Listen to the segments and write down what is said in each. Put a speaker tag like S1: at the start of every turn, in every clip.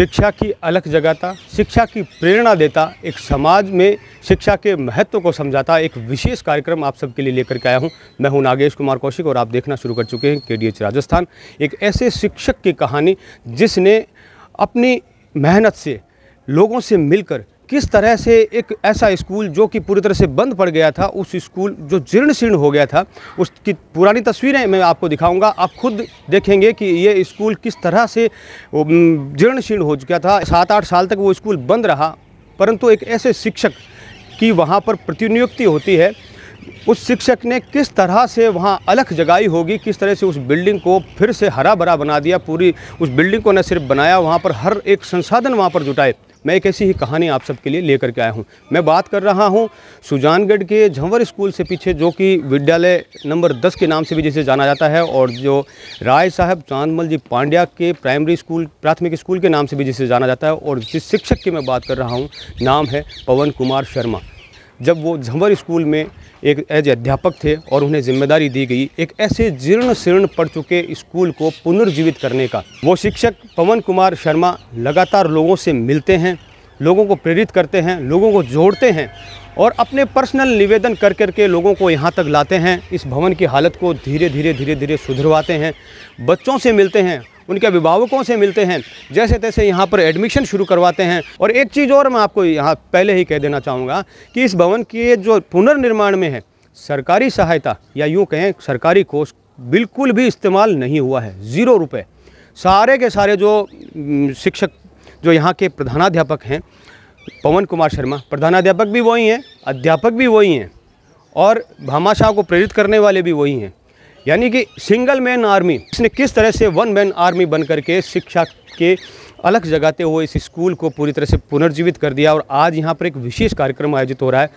S1: शिक्षा की अलख जगाता, शिक्षा की प्रेरणा देता, एक समाज में शिक्षा के महत्व को समझाता एक विशेष कार्यक्रम आप सबके लिए लेकर के आया हूं। मैं हूं नागेश कुमार कौशिक और आप देखना शुरू कर चुके हैं KDH राजस्थान। एक ऐसे शिक्षक की कहानी जिसने अपनी मेहनत से लोगों से मिलकर किस तरह से एक ऐसा स्कूल जो कि पूरी तरह से बंद पड़ गया था, उस स्कूल जो जीर्ण शीर्ण हो गया था, उसकी पुरानी तस्वीरें मैं आपको दिखाऊंगा। आप खुद देखेंगे कि ये स्कूल किस तरह से जीर्ण शीर्ण हो चुका था। 7-8 साल तक वो स्कूल बंद रहा, परंतु एक ऐसे शिक्षक की वहाँ पर प्रतिनियुक्ति होती है। उस शिक्षक ने किस तरह से वहाँ अलख जगाई होगी, किस तरह से उस बिल्डिंग को फिर से हरा भरा बना दिया। पूरी उस बिल्डिंग को न सिर्फ बनाया, वहाँ पर हर एक संसाधन वहाँ पर जुटाए। मैं एक ऐसी ही कहानी आप सबके लिए लेकर के आया हूँ। मैं बात कर रहा हूँ सुजानगढ़ के झंवर स्कूल से पीछे, जो कि विद्यालय नंबर 10 के नाम से भी जिसे जाना जाता है, और जो राय साहब चांदमल जी पांड्या के प्राइमरी स्कूल प्राथमिक स्कूल के नाम से भी जिसे जाना जाता है। और जिस शिक्षक की मैं बात कर रहा हूँ, नाम है पवन कुमार शर्मा। जब वो झंवर स्कूल में एक एज अध्यापक थे और उन्हें जिम्मेदारी दी गई एक ऐसे जीर्ण शीर्ण पड़ चुके स्कूल को पुनर्जीवित करने का, वो शिक्षक पवन कुमार शर्मा लगातार लोगों से मिलते हैं, लोगों को प्रेरित करते हैं, लोगों को जोड़ते हैं और अपने पर्सनल निवेदन कर करके लोगों को यहाँ तक लाते हैं। इस भवन की हालत को धीरे धीरे सुधरवाते हैं, बच्चों से मिलते हैं, उनके अभिभावकों से मिलते हैं, जैसे तैसे यहाँ पर एडमिशन शुरू करवाते हैं। और एक चीज़ और मैं आपको यहाँ पहले ही कह देना चाहूँगा कि इस भवन के जो पुनर्निर्माण में है, सरकारी सहायता या यूँ कहें सरकारी कोष बिल्कुल भी इस्तेमाल नहीं हुआ है। 0 रुपये। सारे के सारे जो शिक्षक जो यहाँ के प्रधानाध्यापक हैं, पवन कुमार शर्मा, प्रधानाध्यापक भी वही हैं, अध्यापक भी वही हैं और भामाशाह को प्रेरित करने वाले भी वही हैं। यानी कि सिंगल मैन आर्मी, इसने किस तरह से 1 मैन आर्मी बन करके शिक्षा के अलख जगाते हुए इस स्कूल को पूरी तरह से पुनर्जीवित कर दिया। और आज यहाँ पर एक विशेष कार्यक्रम आयोजित हो रहा है।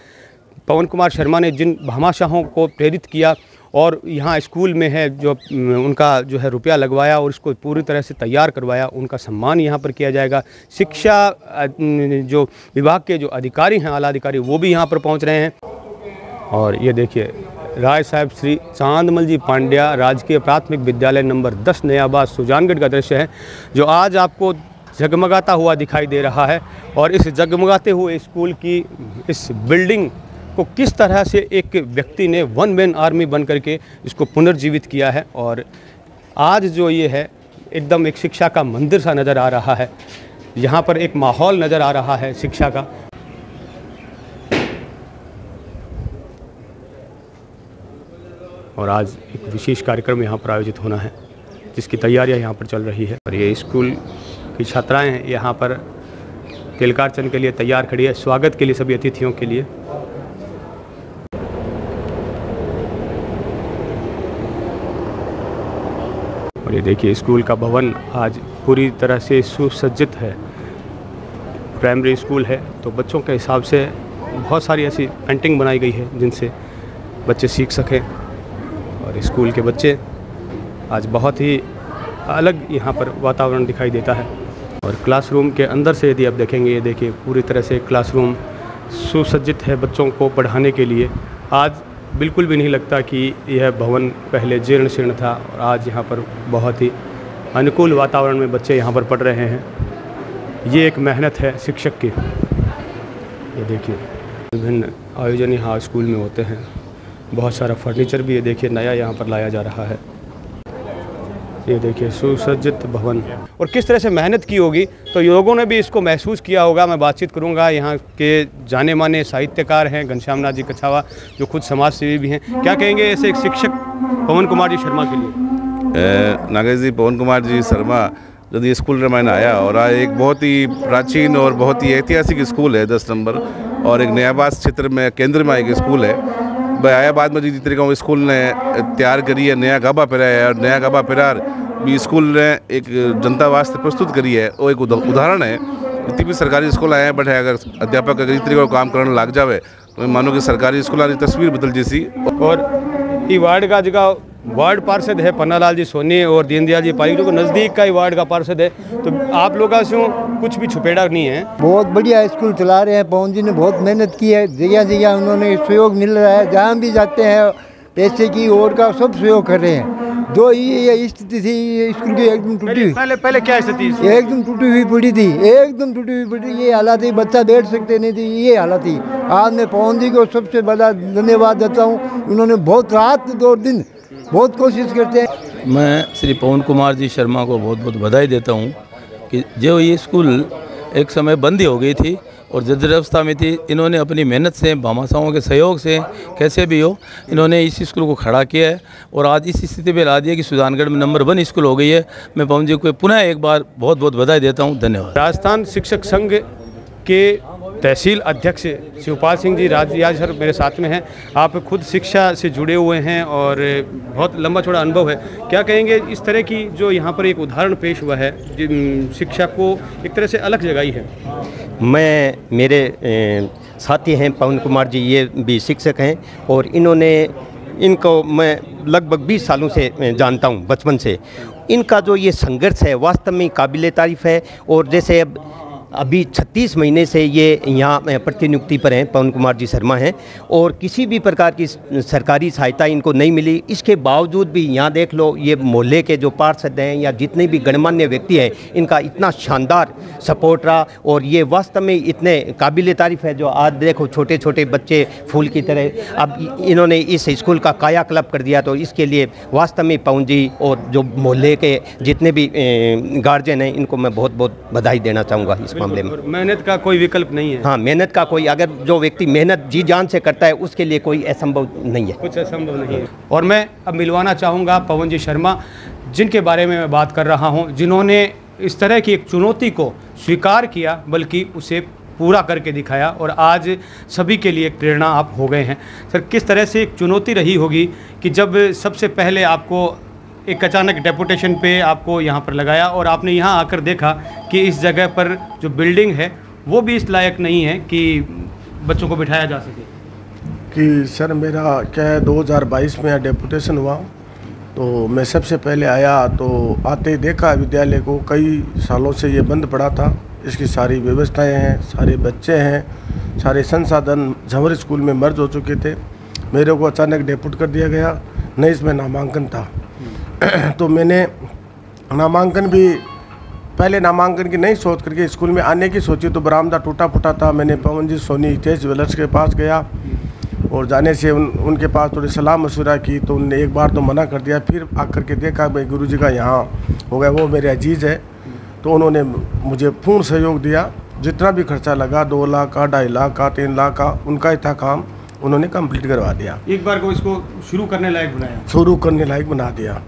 S1: पवन कुमार शर्मा ने जिन भामाशाहों को प्रेरित किया और यहाँ स्कूल में है जो उनका जो है रुपया लगवाया और इसको पूरी तरह से तैयार करवाया, उनका सम्मान यहाँ पर किया जाएगा। शिक्षा जो विभाग के जो अधिकारी हैं, आला अधिकारी, वो भी यहाँ पर पहुँच रहे हैं। और ये देखिए, राय साहब श्री चांदमल जी पांड्या राजकीय प्राथमिक विद्यालय नंबर 10 नयाबाद सुजानगढ़ का दृश्य है, जो आज आपको जगमगाता हुआ दिखाई दे रहा है। और इस जगमगाते हुए स्कूल की इस बिल्डिंग को किस तरह से एक व्यक्ति ने 1 मैन आर्मी बन करके इसको पुनर्जीवित किया है। और आज जो ये है, एकदम एक शिक्षा का मंदिर सा नज़र आ रहा है। यहाँ पर एक माहौल नज़र आ रहा है शिक्षा का। और आज एक विशेष कार्यक्रम यहाँ पर आयोजित होना है, जिसकी तैयारियाँ यहाँ पर चल रही है। और ये स्कूल की छात्राएं हैं यहाँ पर तिलकार्चन के लिए तैयार खड़ी है, स्वागत के लिए सभी अतिथियों के लिए। और ये देखिए, स्कूल का भवन आज पूरी तरह से सुसज्जित है। प्राइमरी स्कूल है तो बच्चों के हिसाब से बहुत सारी ऐसी पेंटिंग बनाई गई है जिनसे बच्चे सीख सकें। और स्कूल के बच्चे आज बहुत ही अलग यहाँ पर वातावरण दिखाई देता है। और क्लासरूम के अंदर से यदि आप देखेंगे, ये देखिए पूरी तरह से क्लासरूम सुसज्जित है बच्चों को पढ़ाने के लिए। आज बिल्कुल भी नहीं लगता कि यह भवन पहले जीर्ण शीर्ण था, और आज यहाँ पर बहुत ही अनुकूल वातावरण में बच्चे यहाँ पर पढ़ रहे हैं। ये एक मेहनत है शिक्षक की। ये देखिए, विभिन्न आयोजन यहाँ स्कूल में होते हैं। बहुत सारा फर्नीचर भी ये देखिए नया यहाँ पर लाया जा रहा है। ये देखिए सुसज्जित भवन, और किस तरह से मेहनत की होगी तो लोगों ने भी इसको महसूस किया होगा। मैं बातचीत करूँगा, यहाँ के जाने माने साहित्यकार हैं घनश्याम नाथ जी कछावा, जो खुद समाज सेवी भी हैं। क्या कहेंगे ऐसे एक शिक्षक पवन कुमार जी शर्मा के लिए?
S2: नागेश जी, पवन कुमार जी शर्मा जब ये स्कूल में आया, और एक बहुत ही प्राचीन और बहुत ही ऐतिहासिक स्कूल है 10 नंबर, और एक नयाबाद क्षेत्र में केंद्र में एक स्कूल है। आया बाद में जिस तरीके स्कूल ने तैयार करी है, नया गाबा फिरा है, और नया गाबा फिरार भी स्कूल ने एक जनता वास्ते प्रस्तुत करी है। वो एक उदाहरण है। जितनी भी सरकारी स्कूल आए हैं, बट अगर अध्यापक अगर इस तरीके काम करने लग जाए तो मैं मानो कि सरकारी स्कूलों की तस्वीर बदल जैसी।
S1: और ये वार्ड का जगह वार्ड पार्षद है पन्नालाल जी सोनी और दीनदयाल जी पारिक, जो नज़दीक का ही वार्ड का पार्षद है। तो आप लोगों से कुछ भी छुपेड़ा नहीं है।
S3: बहुत बढ़िया स्कूल चला रहे हैं। पवन जी ने बहुत मेहनत की है, जगह जगह उन्होंने सहयोग मिल रहा है। जहाँ भी जाते हैं पैसे की और का सब सहयोग कर रहे हैं। दो ये स्थिति थी, ये स्कूल की एकदम टूटी हुई,
S1: पहले क्या स्थिति थी?
S3: एकदम टूटी हुई पड़ी थी, एकदम टूटी हुई पड़ी, ये हालत थी, बच्चा बैठ सकते नहीं थी, ये हालत थी। आज मैं पवन जी को सबसे बड़ा धन्यवाद देता हूँ, उन्होंने बहुत रात 2 दिन बहुत कोशिश करते हैं।
S4: मैं श्री पवन कुमार जी शर्मा को बहुत बहुत बधाई देता हूँ कि जो ये स्कूल एक समय बंद ही हो गई थी और जर्जर अवस्था में थी, इन्होंने अपनी मेहनत से, भामाशाहों के सहयोग से, कैसे भी हो, इन्होंने इस स्कूल को खड़ा किया है और आज इस स्थिति में ला दिया कि सुजानगढ़ में नंबर 1 स्कूल हो गई है। मैं पवन जी को पुनः एक बार बहुत बहुत बधाई देता हूँ। धन्यवाद।
S1: राजस्थान शिक्षक संघ के तहसील अध्यक्ष शिवपाल सिंह जी राज सर मेरे साथ में हैं। आप खुद शिक्षा से जुड़े हुए हैं और बहुत लंबा चौड़ा अनुभव है। क्या कहेंगे इस तरह की जो यहाँ पर एक उदाहरण पेश हुआ है, शिक्षा को एक तरह से अलग जगाई है?
S5: मेरे साथी हैं पवन कुमार जी, ये भी शिक्षक हैं और इनको मैं लगभग 20 सालों से जानता हूँ, बचपन से। इनका जो ये संघर्ष है वास्तव में काबिले तारीफ़ है। और जैसे अभी 36 महीने से ये यहाँ प्रतिनियुक्ति पर हैं, पवन कुमार जी शर्मा हैं, और किसी भी प्रकार की सरकारी सहायता इनको नहीं मिली। इसके बावजूद भी यहाँ देख लो, ये मोहल्ले के जो पार्षद हैं या जितने भी गणमान्य व्यक्ति हैं, इनका इतना शानदार सपोर्ट रहा और ये वास्तव में इतने काबिल तारीफ़ है। जो आज देखो छोटे छोटे बच्चे फूल की तरह अब इन्होंने इस स्कूल का कायाकल्प कर दिया, तो इसके लिए वास्तव में पवन जी और जो मोहल्ले के जितने भी गार्जियन हैं, इनको मैं बहुत बहुत बधाई देना चाहूँगा इस मामले में।
S1: मेहनत का कोई विकल्प नहीं है।
S5: हाँ, मेहनत का कोई, अगर जो व्यक्ति मेहनत जी जान से करता है उसके लिए कोई असंभव नहीं है,
S1: कुछ असंभव नहीं है। और मैं अब मिलवाना चाहूँगा पवन जी शर्मा, जिनके बारे में मैं बात कर रहा हूँ, जिन्होंने इस तरह की एक चुनौती को स्वीकार किया, बल्कि उसे पूरा करके दिखाया और आज सभी के लिए एक प्रेरणा आप हो गए हैं। सर, किस तरह से एक चुनौती रही होगी कि जब सबसे पहले आपको एक अचानक डेपुटेशन पे आपको यहाँ पर लगाया और आपने यहाँ आकर देखा कि इस जगह पर जो बिल्डिंग है वो भी इस लायक नहीं है कि बच्चों को बिठाया जा सके?
S6: कि सर मेरा क्या है, 2022 में यहाँ डेपुटेशन हुआ, तो मैं सबसे पहले आया तो आते ही देखा विद्यालय को कई सालों से ये बंद पड़ा था। इसकी सारी व्यवस्थाएं हैं, सारे बच्चे हैं, सारे संसाधन झंवर स्कूल में मर्ज हो चुके थे। मेरे को अचानक डेपुट कर दिया गया, नहीं इसमें नामांकन था। तो मैंने नामांकन भी पहले नामांकन की नहीं सोच करके स्कूल में आने की सोची, तो बरामदा टूटा फूटा था। मैंने पवन जी सोनी तेज ज्वेलर्स के पास गया और जाने से उनके पास थोड़ी सलाह मशुरा की, तो उनने एक बार तो मना कर दिया। फिर आकर के देखा भाई गुरुजी का यहाँ हो गया, वो मेरे अजीज़ है, तो उन्होंने मुझे पूर्ण सहयोग दिया। जितना भी खर्चा लगा, 2 लाख का, 2.5 लाख का, 3 लाख का, उनका ही था काम, उन्होंने कंप्लीट करवा दिया।
S1: एक बार को इसको शुरू करने लायक बनाया,
S6: शुरू करने लायक बना दिया।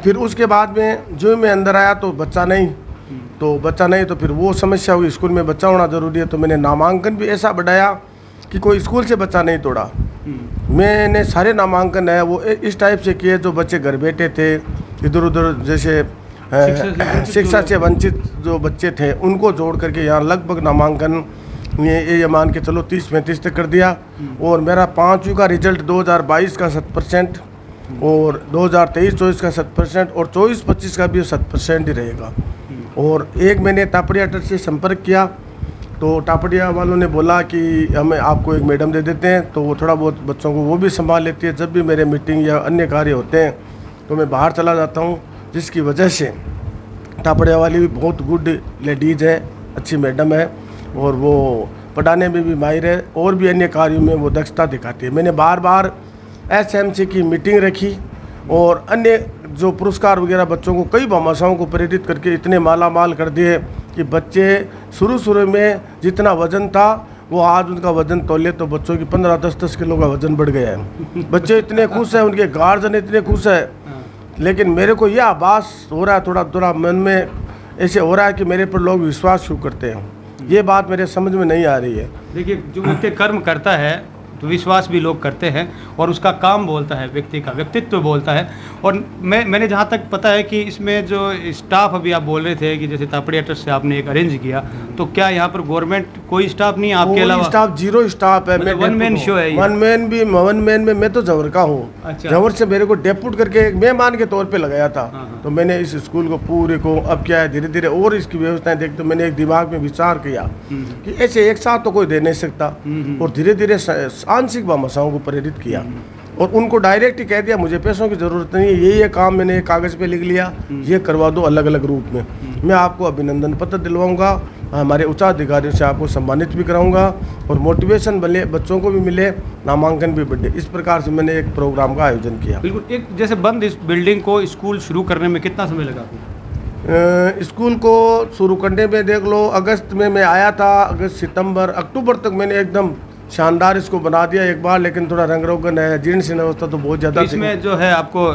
S6: फिर उसके बाद में जो मैं अंदर आया तो बच्चा नहीं, तो फिर वो समस्या हुई, स्कूल में बच्चा होना ज़रूरी है। तो मैंने नामांकन भी ऐसा बढ़ाया कि कोई स्कूल से बच्चा नहीं तोड़ा। मैंने सारे नामांकन है वो इस टाइप से किए, जो बच्चे घर बैठे थे इधर उधर, जैसे शिक्षा से वंचित जो बच्चे थे उनको जोड़ करके यहाँ लगभग नामांकन ये मान के चलो 30-35 तक कर दिया। और मेरा 5वीं का रिजल्ट 2022 का 7% और 2023-24 का 7% और 24-25 का भी 7% ही रहेगा। और एक मैंने टापड़िया ट्रस्ट से संपर्क किया, तो टापड़िया वालों ने बोला कि हमें आपको एक मैडम दे देते हैं, तो वो थोड़ा बहुत बच्चों को वो भी संभाल लेती है। जब भी मेरे मीटिंग या अन्य कार्य होते हैं तो मैं बाहर चला जाता हूँ, जिसकी वजह से टापड़िया वाली भी बहुत गुड लेडीज़ है, अच्छी मैडम है और वो पढ़ाने में भी माहिर है और भी अन्य कार्यों में वो दक्षता दिखाती है। मैंने बार बार SMC की मीटिंग रखी और अन्य जो पुरस्कार वगैरह बच्चों को कई भामाशाहों को प्रेरित करके इतने माला माल कर दिए कि बच्चे शुरू में जितना वज़न था वो आज उनका वज़न तौले तो बच्चों की 15-10 किलो का वज़न बढ़ गया है। बच्चे इतने खुश हैं, उनके गार्जियन इतने खुश है। लेकिन मेरे को यह आभास हो रहा है, थोड़ा मन में ऐसे हो रहा है कि मेरे पर लोग विश्वास क्यों करते हैं, ये बात मेरे समझ में नहीं आ रही है।
S1: देखिए, जो व्यक्ति कर्म करता है तो विश्वास भी लोग करते हैं और उसका काम बोलता है, व्यक्ति का व्यक्तित्व बोलता है। और मैंने जहाँ तक पता है कि इसमें जो स्टाफ अभी आप बोल रहे थे कि जैसे तापड़िया ट्रस्ट से आपने एक अरेंज किया, तो क्या यहाँ पर गवर्नमेंट कोई स्टाफ नहीं है आपके अलावा?
S6: स्टाफ 0 स्टाफ है। मैं
S1: वन मैन शो है।
S6: वन मैन में मैं तो जवर का हूँ।
S1: अच्छा।
S6: जवर से मेरे को डेपुट करके एक मेहमान के तौर पे लगाया था। तो मैंने इस स्कूल को पूरे को अब क्या है धीरे धीरे और इसकी व्यवस्थाएं देखते, तो मैंने एक दिमाग में विचार किया कि ऐसे एक साथ तो कोई दे नहीं सकता, और धीरे धीरे आंशिक भामाशाहों को प्रेरित किया और उनको डायरेक्ट ही कह दिया मुझे पैसों की ज़रूरत नहीं है, ये काम मैंने एक कागज़ पे लिख लिया, ये करवा दो अलग अलग रूप में। मैं आपको अभिनंदन पत्र दिलवाऊंगा, हमारे उच्च अधिकारियों से आपको सम्मानित भी कराऊंगा और मोटिवेशन मिले, बच्चों को भी मिले, नामांकन भी बढ़े। इस प्रकार से मैंने एक प्रोग्राम का आयोजन किया।
S1: बिल्कुल। एक जैसे बंद इस बिल्डिंग को स्कूल शुरू करने में कितना समय लगा आपको?
S6: स्कूल को शुरू करने में देख लो, अगस्त में मैं आया था, अगस्त सितंबर अक्टूबर तक मैंने एकदम शानदार इसको बना दिया एक बार, लेकिन थोड़ा रंग रोगन है, जीर्ण शीर्ण अवस्था तो बहुत ज़्यादा।
S1: इसमें जो है आपको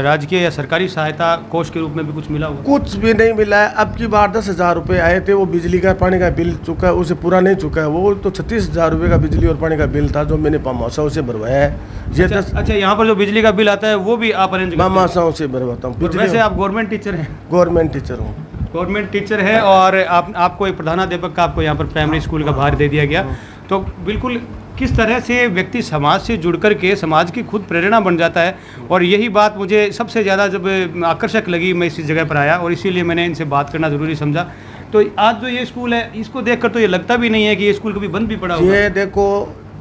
S1: राजकीय या सरकारी सहायता कोष के रूप में भी कुछ मिला होगा?
S6: कुछ भी नहीं मिला है। अब की बार 10,000 रुपये आए थे, वो बिजली का पानी का बिल चुका है, उसे पूरा नहीं चुका है। वो तो 36,000 रुपये का बिजली और पानी का बिल था जो मैंने पामाशाह से भरवाया है। ये
S1: अच्छा, यहाँ पर जो बिजली का बिल आता है वो भी आप अरेंज?
S6: पामाशाह से भरवाता हूँ।
S1: वैसे आप गवर्नमेंट टीचर हैं?
S6: गवर्नमेंट टीचर हूँ।
S1: गवर्नमेंट टीचर है और आपको एक प्रधानाध्यापक का आपको यहाँ पर प्राइमरी स्कूल का भार दे दिया गया। तो बिल्कुल किस तरह से व्यक्ति समाज से जुड़ कर के समाज की खुद प्रेरणा बन जाता है, और यही बात मुझे सबसे ज़्यादा जब आकर्षक लगी, मैं इस जगह पर आया और इसीलिए मैंने इनसे बात करना ज़रूरी समझा। तो आज जो ये स्कूल है, इसको देखकर तो ये लगता भी नहीं है कि ये स्कूल कभी बंद भी पड़ा होगा।
S6: ये देखो,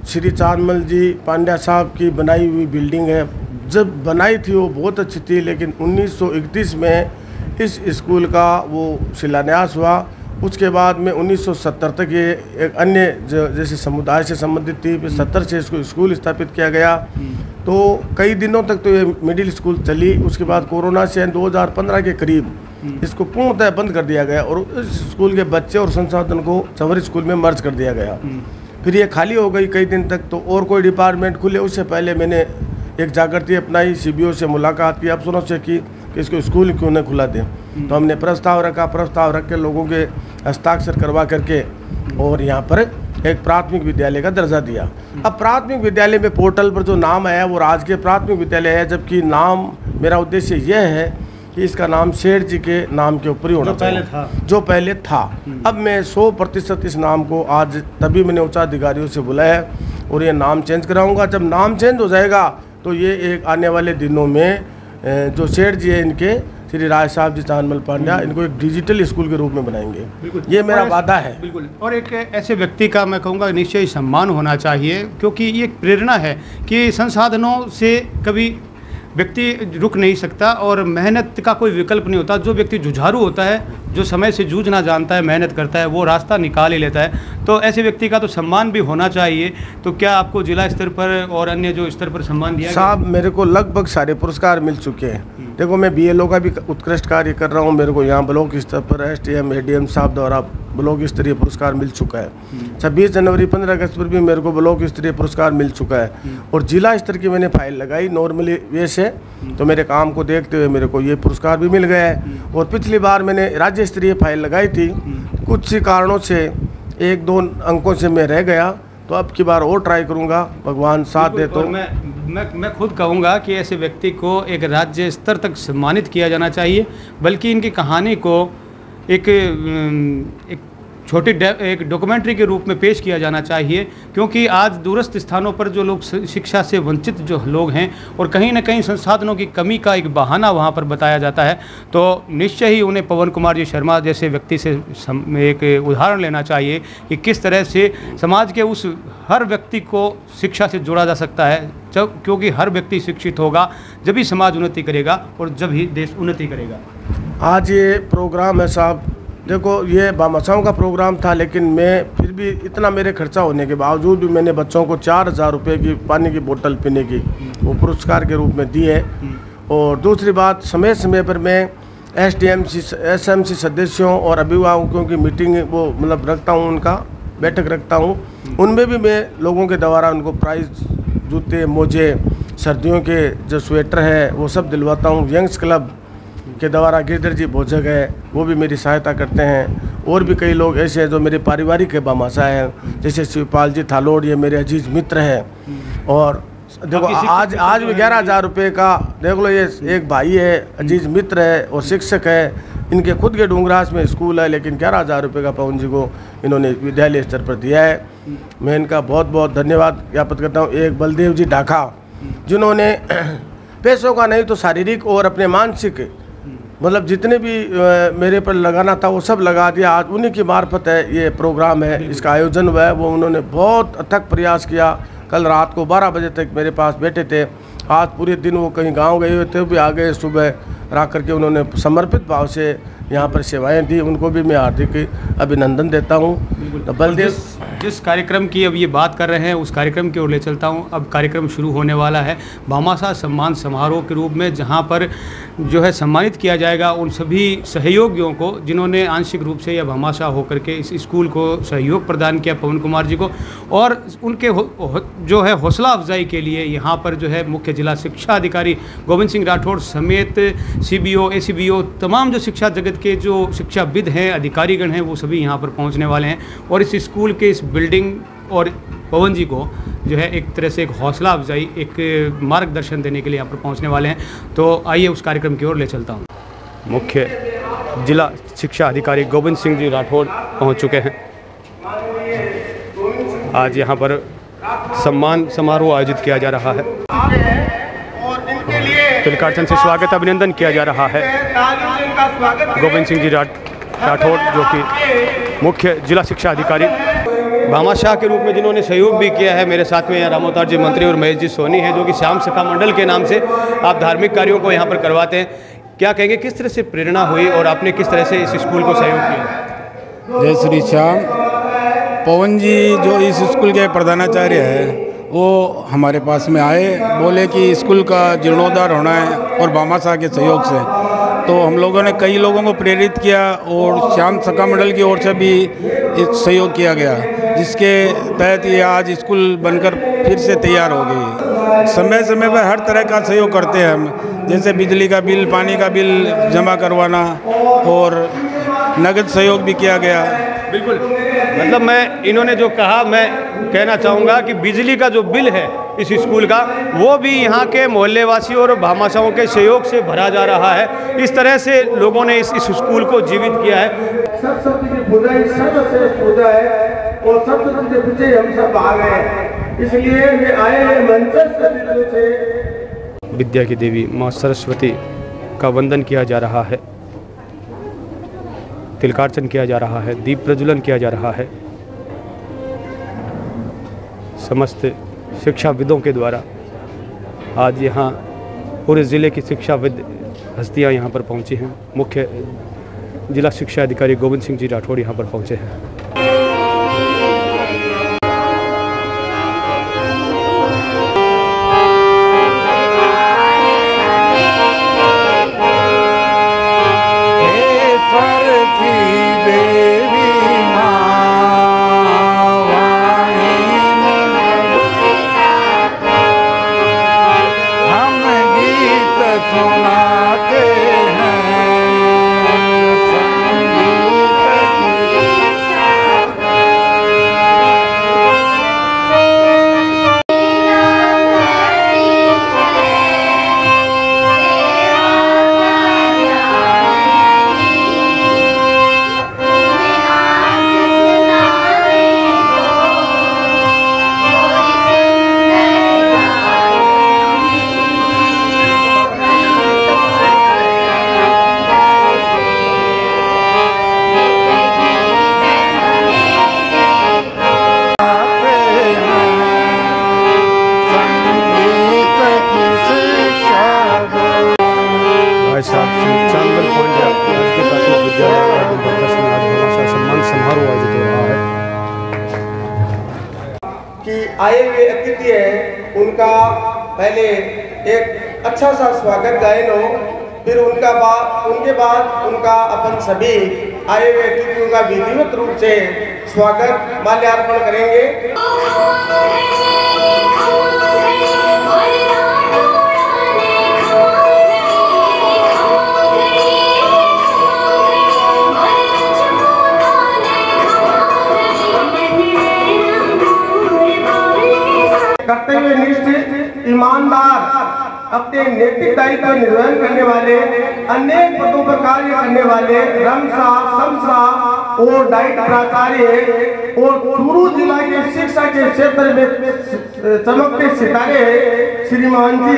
S6: श्री चांदमल जी पांड्या साहब की बनाई हुई बिल्डिंग है। जब बनाई थी वो बहुत अच्छी थी, लेकिन 1931 में इस स्कूल का वो शिलान्यास हुआ। उसके बाद में 1970 तक ये एक अन्य जैसे समुदाय से संबंधित थी, फिर 70 से इसको स्कूल स्थापित किया गया। तो कई दिनों तक तो ये मिडिल स्कूल चली। उसके बाद कोरोना से 2015 के करीब इसको पूर्णतः बंद कर दिया गया और इस स्कूल के बच्चे और संसाधन को सवर स्कूल में मर्ज कर दिया गया। फिर ये खाली हो गई कई दिन तक। तो और कोई डिपार्टमेंट खुले उससे पहले मैंने एक जागृति अपनाई, CBO से मुलाकात की, अफसरों से की कि इसको स्कूल क्यों न खुला दें। तो हमने प्रस्ताव रख के लोगों के हस्ताक्षर करवा करके और यहाँ पर एक प्राथमिक विद्यालय का दर्जा दिया। अब प्राथमिक विद्यालय में पोर्टल पर जो नाम आया वो राजकीय प्राथमिक विद्यालय है, जबकि नाम मेरा उद्देश्य यह है कि इसका नाम शेठ जी के नाम के ऊपर ही होना चाहिए जो पहले था। अब मैं 100% इस नाम को आज तभी मैंने उच्चाधिकारियों से बुलाया और ये नाम चेंज कराऊंगा। जब नाम चेंज हो जाएगा तो ये एक आने वाले दिनों में जो शेठ जी है इनके श्री राज साहब जी चांदमल पांड्या, इनको एक डिजिटल स्कूल के रूप में बनाएंगे। ये मेरा वादा है।
S1: बिल्कुल। और एक ऐसे व्यक्ति का मैं कहूँगा निश्चय ही सम्मान होना चाहिए, क्योंकि ये एक प्रेरणा है कि संसाधनों से कभी व्यक्ति रुक नहीं सकता और मेहनत का कोई विकल्प नहीं होता। जो व्यक्ति जुझारू होता है, जो समय से जूझना जानता है, मेहनत करता है, वो रास्ता निकाल ही लेता है। तो ऐसे व्यक्ति का तो सम्मान भी होना चाहिए। तो क्या आपको जिला स्तर पर और अन्य जो स्तर पर सम्मान दिया
S6: साहब? मेरे को लगभग सारे पुरस्कार मिल चुके हैं। देखो, मैं BLO का भी उत्कृष्ट कार्य कर रहा हूँ। मेरे को यहाँ ब्लॉक स्तर पर SDM ADM साहब द्वारा ब्लॉक स्तरीय पुरस्कार मिल चुका है। 26 जनवरी 15 अगस्त पर भी मेरे को ब्लॉक स्तरीय पुरस्कार मिल चुका है। और जिला स्तर की मैंने फाइल लगाई नॉर्मली वे से, तो मेरे काम को देखते हुए मेरे को ये पुरस्कार भी मिल गया है। और पिछली बार मैंने राज्य स्तरीय फाइल लगाई थी, कुछ कारणों से 1-2 अंकों से मैं रह गया, तो अब की बार और ट्राई करूँगा, भगवान साथ दे। तो
S1: मैं खुद कहूँगा कि ऐसे व्यक्ति को एक राज्य स्तर तक सम्मानित किया जाना चाहिए, बल्कि इनकी कहानी को एक छोटी एक डॉक्यूमेंट्री के रूप में पेश किया जाना चाहिए, क्योंकि आज दूरस्थ स्थानों पर जो लोग शिक्षा से वंचित जो लोग हैं और कहीं ना कहीं संसाधनों की कमी का एक बहाना वहाँ पर बताया जाता है, तो निश्चय ही उन्हें पवन कुमार जी शर्मा जैसे व्यक्ति से एक उदाहरण लेना चाहिए कि किस तरह से समाज के उस हर व्यक्ति को शिक्षा से जोड़ा जा सकता है। जब क्योंकि हर व्यक्ति शिक्षित होगा जब ही समाज उन्नति करेगा और जब ही देश उन्नति करेगा।
S6: आज ये प्रोग्राम है साहब, देखो ये बामाशाहों का प्रोग्राम था, लेकिन मैं फिर भी इतना मेरे खर्चा होने के बावजूद भी मैंने बच्चों को 4,000 रुपये की पानी की बोतल पीने की वो पुरस्कार के रूप में दी है। और दूसरी बात, समय समय पर मैं SMC सदस्यों और अभिभावकों की मीटिंग वो मतलब रखता हूँ, उनका बैठक रखता हूँ। उनमें भी मैं लोगों के द्वारा उनको प्राइज़, जूते, मोजे, सर्दियों के जो स्वेटर है वो सब दिलवाता हूँ। यंग्स क्लब के द्वारा गिरधर जी भोजक है, वो भी मेरी सहायता करते हैं। और भी कई लोग ऐसे हैं जो मेरे पारिवारिक बामाशाह हैं, जैसे शिवपाल जी थालोड़, ये मेरे अजीज मित्र हैं। और देखो आज भी 11,000 रुपये का, देख लो, ये एक भाई है, अजीज मित्र है और शिक्षक है। इनके खुद के डूंगरास में स्कूल है, लेकिन 11,000 रुपये का पवन जी को इन्होंने विद्यालय स्तर पर दिया है। मैं इनका बहुत बहुत धन्यवाद ज्ञापित करता हूँ। एक बलदेव जी ढाका, जिन्होंने पैसों का नहीं तो शारीरिक और अपने मानसिक मतलब जितने भी मेरे पर लगाना था वो सब लगा दिया। आज उन्हीं की मार्फत है ये प्रोग्राम है, इसका आयोजन हुआ है। वो उन्होंने बहुत अथक प्रयास किया। कल रात को 12 बजे तक मेरे पास बैठे थे आज पूरे दिन वो कहीं गांव गए हुए थे, भी आ गए सुबह रह करके उन्होंने समर्पित भाव से यहाँ पर सेवाएं दी। उनको भी मैं हार्दिक अभिनंदन देता हूँ। तो बलदेव
S1: जिस कार्यक्रम की अब ये बात कर रहे हैं उस कार्यक्रम की ओर ले चलता हूँ। अब कार्यक्रम शुरू होने वाला है भामाशाह सम्मान समारोह के रूप में, जहाँ पर जो है सम्मानित किया जाएगा उन सभी सहयोगियों को जिन्होंने आंशिक रूप से या भामाशाह होकर के इस स्कूल को सहयोग प्रदान किया, पवन कुमार जी को, और उनके जो है हौसला अफजाई के लिए यहाँ पर जो है मुख्य जिला शिक्षा अधिकारी गोविंद सिंह राठौड़ समेत CBO ACBO तमाम जो शिक्षा जगत के जो शिक्षाविद हैं, अधिकारीगण हैं, वो सभी यहाँ पर पहुँचने वाले हैं और इस स्कूल के इस बिल्डिंग और पवन जी को जो है एक तरह से एक हौसला अफजाई, एक मार्गदर्शन देने के लिए यहाँ पर पहुँचने वाले हैं। तो आइए उस कार्यक्रम की ओर ले चलता हूँ। मुख्य जिला शिक्षा अधिकारी गोविंद सिंह जी राठौड़ पहुँच चुके हैं। आज यहाँ पर सम्मान समारोह आयोजित किया जा रहा है। तिलकारचंद से स्वागत अभिनंदन किया जा रहा है। गोविंद सिंह जी राठौड़ जो कि मुख्य जिला शिक्षा अधिकारी भामाशाह के रूप में जिन्होंने सहयोग भी किया है। मेरे साथ में यहाँ रामोतार जी मंत्री और महेश जी सोनी है जो कि श्याम सखा मंडल के नाम से आप धार्मिक कार्यों को यहाँ पर करवाते हैं। क्या कहेंगे, किस तरह से प्रेरणा हुई और आपने किस तरह से इस स्कूल को सहयोग किया?
S7: जय श्री श्याम। पवन जी जो इस स्कूल के प्रधानाचार्य हैं वो हमारे पास में आए, बोले कि स्कूल का जीर्णोद्धार होना है और भामाशाह के सहयोग से। तो हम लोगों ने कई लोगों को प्रेरित किया और श्याम सखा मंडल की ओर से भी सहयोग किया गया, जिसके तहत ये आज स्कूल बनकर फिर से तैयार हो गई। समय समय पर हर तरह का सहयोग करते हैं हम, जैसे बिजली का बिल, पानी का बिल जमा करवाना और नगद सहयोग भी किया गया।
S1: बिल्कुल, मतलब मैं इन्होंने जो कहा, मैं कहना चाहूँगा कि बिजली का जो बिल है इस स्कूल का, वो भी यहाँ के मोहल्ले वासियों और भामाशाहों के सहयोग से भरा जा रहा है। इस तरह से लोगों ने इस स्कूल को जीवित किया है।
S8: सबसे पूजा है और सबसे पीछे हम सब आ गए, इसलिए ये आए मंच से
S1: विद्या की देवी माँ सरस्वती का वंदन किया जा रहा है, तिलकार्चन किया जा रहा है, दीप प्रज्वलन किया जा रहा है। समस्त शिक्षाविदों के द्वारा आज यहाँ पूरे ज़िले की शिक्षाविद हस्तियाँ यहाँ पर पहुँची हैं। मुख्य जिला शिक्षा अधिकारी गोविंद सिंह जी राठौड़ यहाँ पर पहुँचे हैं।
S8: आए हुए अतिथि हैं उनका पहले एक अच्छा सा स्वागत गायन हो, फिर उनके बाद उनका अपन सभी आए हुए अतिथियों का विधिवत रूप से स्वागत माल्यार्पण करेंगे। कर्तव्यनिष्ठ, ईमानदार, अपने नैतिक दायित्व का निर्वहन करने वाले, अनेक पदों पर कार्य करने वाले रमसा, समसा और डाइट प्राचार्य और चूरू जिला के शिक्षा के क्षेत्र में चमकते सितारे श्रीमान जी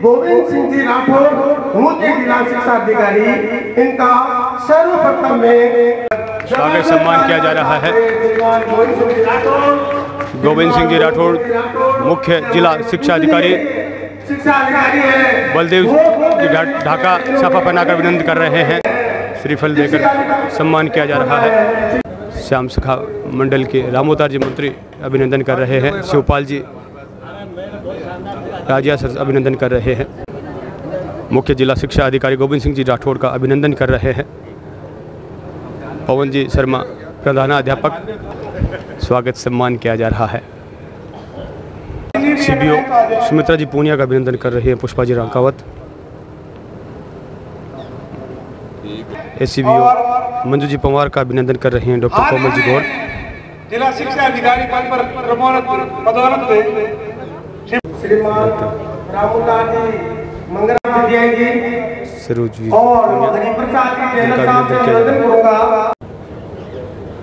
S8: गोविंद सिंह जी राठौड़ मुख्य जिला शिक्षा अधिकारी, इनका सर्वप्रथम में
S1: स्वागत सम्मान किया जा रहा है। गोविंद सिंह जी राठौड़ मुख्य जिला शिक्षा अधिकारी
S8: शिक्षा अधिकारी है
S1: बलदेव जी ढाका साफा पहनाकर अभिनंदन कर रहे हैं। श्रीफल देकर सम्मान किया जा रहा है। श्याम सखा मंडल के रामोतार जी मंत्री अभिनंदन कर रहे हैं। शिवपाल जी राजिया सर अभिनंदन कर रहे हैं। मुख्य जिला शिक्षा अधिकारी गोविंद सिंह जी राठौड़ का अभिनंदन कर रहे हैं। पवन जी शर्मा प्रधानाध्यापक स्वागत सम्मान किया जा रहा है। सीबीओ सुमित्रा जी पूनिया का अभिनंदन कर रही है। पुष्पा जी रांकावत। एसीबीओ मंजू जी पंवार का अभिनंदन कर रही हैं डॉक्टर कोमल जी गौड़।
S8: जिला शिक्षा अधिकारी पद पर पदोन्नत हुए श्रीमान रामूलाल जी मंगरा जी
S1: सरोज जी
S8: और हरिप्रसाद जी जैन साहब से अभिनंदन करूंगा।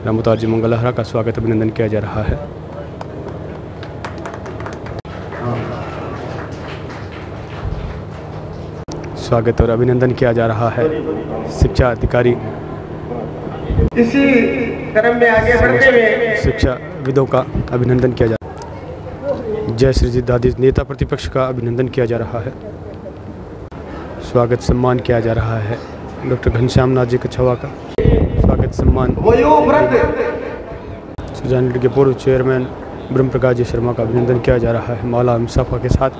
S1: रामोतार जी मंगलहरा का स्वागत अभिनंदन किया जा रहा है। स्वागत और अभिनंदन किया जा रहा है। शिक्षा अधिकारी
S8: इसी क्रम में आगे बढ़ते हुए
S1: शिक्षा विदों का अभिनंदन किया जा रहा है। जय श्री जी दादी नेता प्रतिपक्ष का अभिनंदन किया जा रहा है। स्वागत सम्मान किया जा रहा है। डॉक्टर घनश्याम नाथ जी कछवा का स्वागत सम्मान। सुजान के पूर्व चेयरमैन ब्रह्म प्रकाश जी शर्मा का अभिनंदन किया जा रहा है। माला मुसाफा के साथ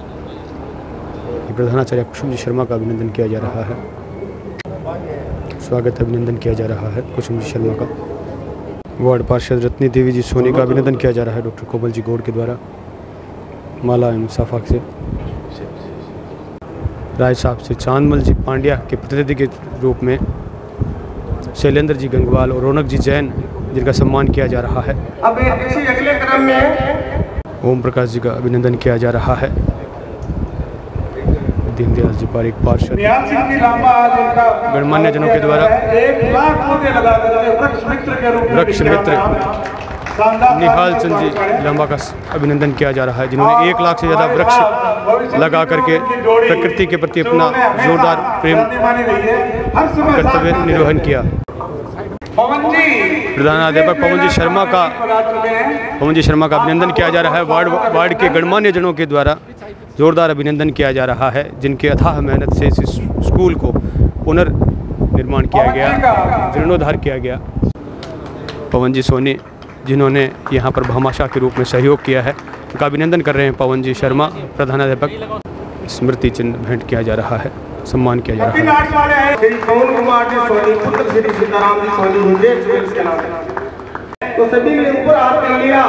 S1: प्रधानाचार्य कुसुम जी शर्मा का अभिनंदन किया जा रहा है। स्वागत अभिनंदन किया जा रहा है कुसुम जी शर्मा का। वार्ड पार्षद रत्नी देवी जी सोनी का अभिनंदन किया जा रहा है डॉक्टर कोमल जी गौड़ के द्वारा। माला मुसाफा से राय साहब से चांदमल जी पांड्या के प्रतिनिधि के रूप में शैलेंद्र जी गंगवाल और रौनक जी जैन जिनका सम्मान किया जा रहा है।
S8: अब इसी अगले क्रम में
S1: ओम प्रकाश जी का अभिनंदन किया जा रहा है। दीनदयाल जी पारिक पार्षद गणमान्य जनों के द्वारा
S8: 1 लाख पौधे लगा करके वृक्ष मित्र के रूप में
S1: वृक्ष मित्र निहाल चंद जी लंबा का अभिनंदन किया जा रहा है, जिन्होंने 1 लाख से ज़्यादा वृक्ष लगा करके प्रकृति के प्रति अपना जोरदार प्रेम कर्तव्य निर्वहन किया। प्रधानाध्यापक पवन जी शर्मा का अभिनंदन किया जा रहा है। वार्ड के गणमान्य जनों के द्वारा जोरदार अभिनंदन किया जा रहा है, जिनके अथाह मेहनत से इस स्कूल को पुनर्निर्माण किया गया, जीर्णोद्धार किया गया। पवन जी सोनी जिन्होंने यहाँ पर भामाशाह के रूप में सहयोग किया है, उनका अभिनंदन कर रहे हैं। पवन जी शर्मा प्रधानाध्यापक स्मृति चिन्ह भेंट किया जा रहा है, सम्मान किया जा रहा है।
S8: श्री पवन कुमार जी सोनी पुत्र श्री सीताराम जी सोनी के नाम तो सभी ने ऊपर हाथ कर लिया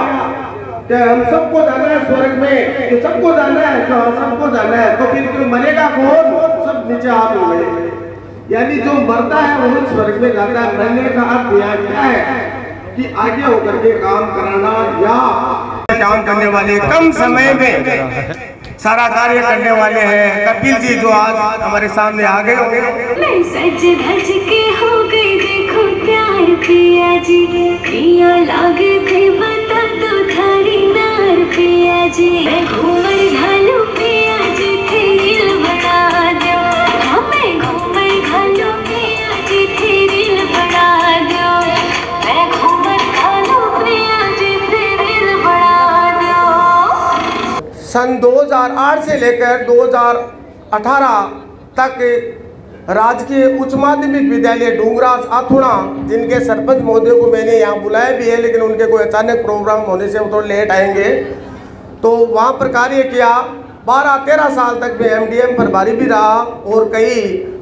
S8: कि हम सबको जाना है स्वर्ग में, कि सबको जाना है, तो हम सबको जाना है, तो फिर कोई मरेगा कौन? सब नीचे हाथ हो गए। यानी जो मरता है वो स्वर्ग में जाता है। मरने का अर्थ यहाँ क्या है कि आगे होकर के काम कराना या काम करने वाले, कम समय में सारा कार्य करने वाले हैं कपिल जी, जो आज हमारे सामने आ गए होंगे।
S9: मैं सज धज के हो गई देखो प्यार पिया जी, पिया लागे थे बता दो थारी नार पिया जी। मैं घूमर घालू पिया जी रील बना दो, हमें घूमर घालू पिया जी रील बना दो। मैं घूमर घालू पिया जी रील बना दो।
S8: सन 2008 से लेकर 2018 तक राजकीय उच्च माध्यमिक विद्यालय डूंगरास आथुणा, जिनके सरपंच महोदय को मैंने यहाँ बुलाया भी है, लेकिन उनके कोई अचानक प्रोग्राम होने से वो थोड़ा लेट आएंगे, तो वहाँ पर कार्य किया। 12-13 साल तक मैं MDM प्रभारी भी रहा और कई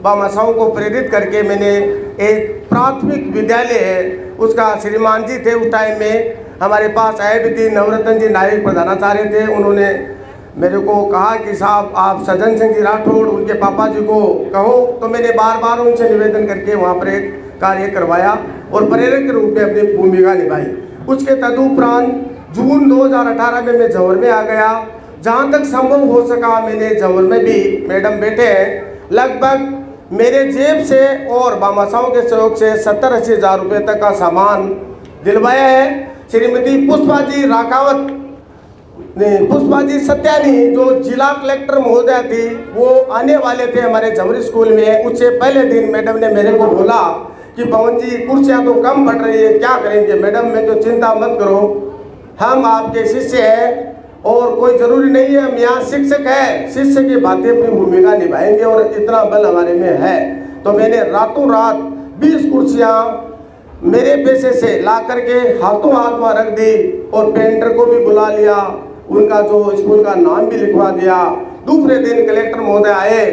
S8: भामाशाहों को प्रेरित करके मैंने एक प्राथमिक विद्यालय है उसका श्रीमान जी थे उस टाइम में हमारे पास आए भी थे। नवरत्न जी नायक प्रधानाचार्य थे, उन्होंने मेरे को कहा कि साहब आप सज्जन सिंह जी राठौड़ उनके पापा जी को कहो, तो मैंने बार बार उनसे निवेदन करके वहाँ पर एक कार्य करवाया और प्रेरक के रूप में अपनी भूमिका निभाई। उसके तदुपरांत जून 2018 में मैं जवर में आ गया। जहाँ तक संभव हो सका मैंने जवर में भी, मैडम बैठे हैं, लगभग मेरे जेब से और भामाशाहों के सहयोग से 70-80 हज़ार रुपये तक का सामान दिलवाया है। श्रीमती पुष्पा जी राकावत पुष्पा जी सत्यानी जो जिला कलेक्टर महोदय थी, वो आने वाले थे हमारे जवरी स्कूल में। उससे पहले दिन मैडम ने मेरे को बोला कि पवन जी कुर्सियाँ तो कम बढ़ रही है, क्या करेंगे? मैडम मैं तो चिंता मत करो, हम आपके शिष्य हैं और कोई ज़रूरी नहीं है हम यहाँ शिक्षक है, शिष्य की बातें अपनी भूमिका निभाएंगे और इतना बल हमारे में है। तो मैंने रातों रात 20 कुर्सियाँ मेरे पैसे से ला करके हाथों हाथ में रख दी और पेंटर को भी बुला लिया, उनका जो स्कूल का नाम भी लिखवा दिया। दूसरे दिन कलेक्टर महोदय आए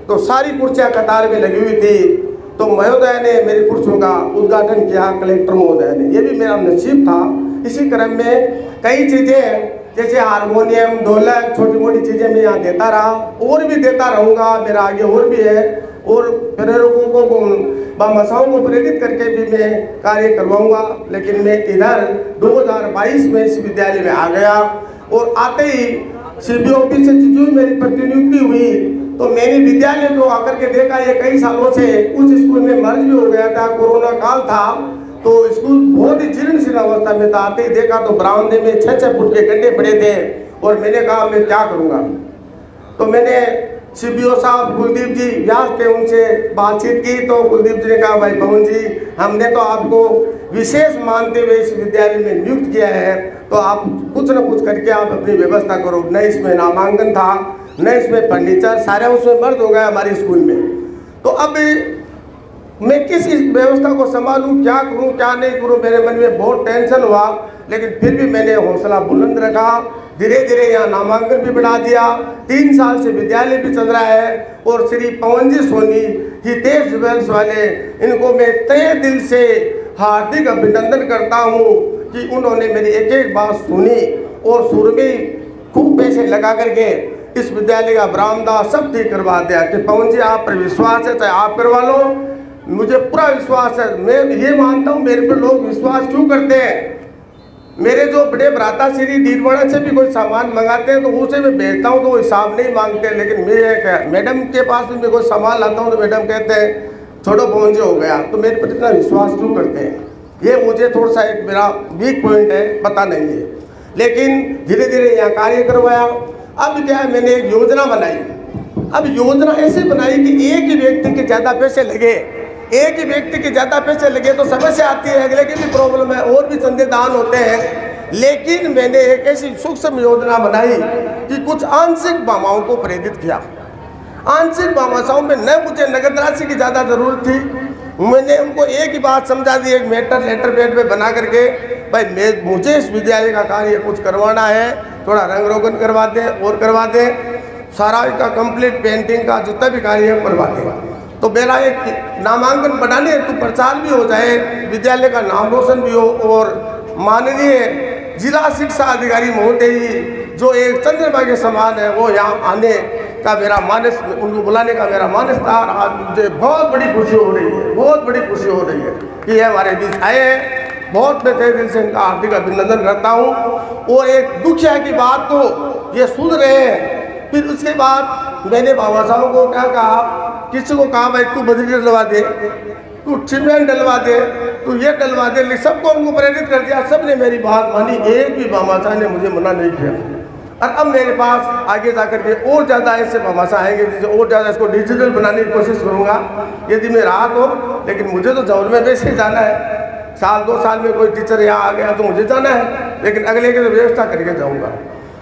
S8: तो सारी कुर्सियाँ कतार में लगी हुई थी, तो महोदय ने मेरी कुर्सियों का उद्घाटन किया, कलेक्टर महोदय ने। ये भी मेरा नसीब था। इसी क्रम में कई चीज़ें जैसे हारमोनियम, ढोलक, छोटी मोटी चीज़ें मैं यहाँ देता रहा और भी देता रहूँगा, मेरा आगे और भी है। और प्रेरकों को भामाशाहों को प्रेरित करके भी मैं कार्य करवाऊँगा। लेकिन मैं इधर 2022 में इस विद्यालय में आ गया और आते ही CBO ऑफिस से जो मेरी प्रतिनियुक्ति हुई तो मैंने विद्यालय को आकर के देखा। ये कई सालों से उस स्कूल में मर्ज भी हो गया था, कोरोना काल था, तो स्कूल बहुत ही जीर्ण शीर्ण अवस्था में था। आते ही देखा तो बरामदे में 6-6 फुट के गड्ढे पड़े थे और मैंने कहा मैं क्या करूँगा। तो मैंने CBO साहब कुलदीप जी व्यास थे, उनसे बातचीत की तो कुलदीप जी ने कहा भाई पवन जी, हमने तो आपको विशेष मानते हुए इस विद्यालय में नियुक्त किया है, तो आप कुछ न कुछ करके आप अपनी व्यवस्था करो। न इसमें नामांकन था, न इसमें फर्नीचर, सारे उसमें मर्द हो गया हमारे स्कूल में। तो अब मैं किस इस व्यवस्था को संभालूं, क्या करूं क्या नहीं करूं, मेरे मन में बहुत टेंशन हुआ। लेकिन फिर भी मैंने हौसला बुलंद रखा। धीरे धीरे यहाँ नामांकन भी बढ़ा दिया। 3 साल से विद्यालय भी चल रहा है और श्री पवन जी सोनी, हितेश ज्वेल्स वाले, इनको मैं तहे दिल से हार्दिक अभिनंदन करता हूँ कि उन्होंने मेरी एक एक बात सुनी और शुरू में खूब पैसे लगा करके इस विद्यालय का बरामदा सब ठीक करवा दिया कि पवन जी आप पर विश्वास है, चाहे आप करवा लो, मुझे पूरा विश्वास है। मैं ये मानता हूँ मेरे पे लोग विश्वास क्यों करते हैं। मेरे जो बड़े भ्राता श्री दीनवाड़ा से भी कोई सामान मंगाते हैं तो उसे मैं भेजता हूँ तो वो हिसाब नहीं मांगते। लेकिन मैं मैडम के पास भी मैं कोई सामान लाता हूँ तो मैडम कहते हैं छोड़ो पवन जी हो गया। तो मेरे पर इतना विश्वास क्यों करते हैं, ये मुझे थोड़ा सा एक मेरा वीक पॉइंट है, पता नहीं है। लेकिन धीरे धीरे यहाँ कार्य करवाया। अब क्या है, मैंने एक योजना बनाई। अब योजना ऐसे बनाई कि एक ही व्यक्ति के ज़्यादा पैसे लगे, एक ही व्यक्ति के ज़्यादा पैसे लगे तो समस्या आती है, अगले की भी प्रॉब्लम है और भी संदेदान होते हैं। लेकिन मैंने एक ऐसी सूक्ष्म योजना बनाई कि कुछ आंशिक भामाओं को प्रेरित किया। आंशिक भामाशाहों में न मुझे नगद राशि की ज़्यादा ज़रूरत थी, मैंने उनको एक ही बात समझा दी, एक लेटर पैड पे बना करके, भाई मुझे इस विद्यालय का कार्य कुछ करवाना है, थोड़ा रंग रोगन करवा दें और करवा दें, सारा इसका कंप्लीट पेंटिंग का जितना भी कार्य है करवा देगा। तो मेरा एक नामांकन बढ़ाने हेतु प्रचार भी हो जाए, विद्यालय का नाम रोशन भी हो और माननीय जिला शिक्षा अधिकारी महोदय जो एक चंद्रमा के समान है वो यहाँ आने का मेरा मानस, उनको बुलाने का मेरा मानस था। आज मुझे बहुत बड़ी खुशी हो रही है, बहुत बड़ी खुशी हो रही है कि ये हमारे बीच आए हैं। बहुत मैं तहे दिल से इनका हार्दिक अभिनंदन करता हूँ। और एक दुखिया की बात तो ये सुन रहे हैं। फिर उसके बाद मैंने भामाशाहों को क्या कहा, किसी को कहा भाई तू बजरी डलवा दे, तू सीमेंट डलवा दे, तू ये डलवा दे, लेकिन सबको उनको प्रेरित कर दिया। सब ने मेरी बात मानी, एक भी भामाशाह ने मुझे मना नहीं किया। और अब मेरे पास आगे जाकर के और ज़्यादा ऐसे भामाशाह आएंगे जिसे और ज़्यादा इसको डिजिटल बनाने की कोशिश करूँगा यदि मैं राहत हो। लेकिन मुझे तो जौर में वैसे ही जाना है, साल 2 साल में कोई टीचर यहाँ आ गया तो मुझे जाना है, लेकिन अगले की तो व्यवस्था करके जाऊँगा।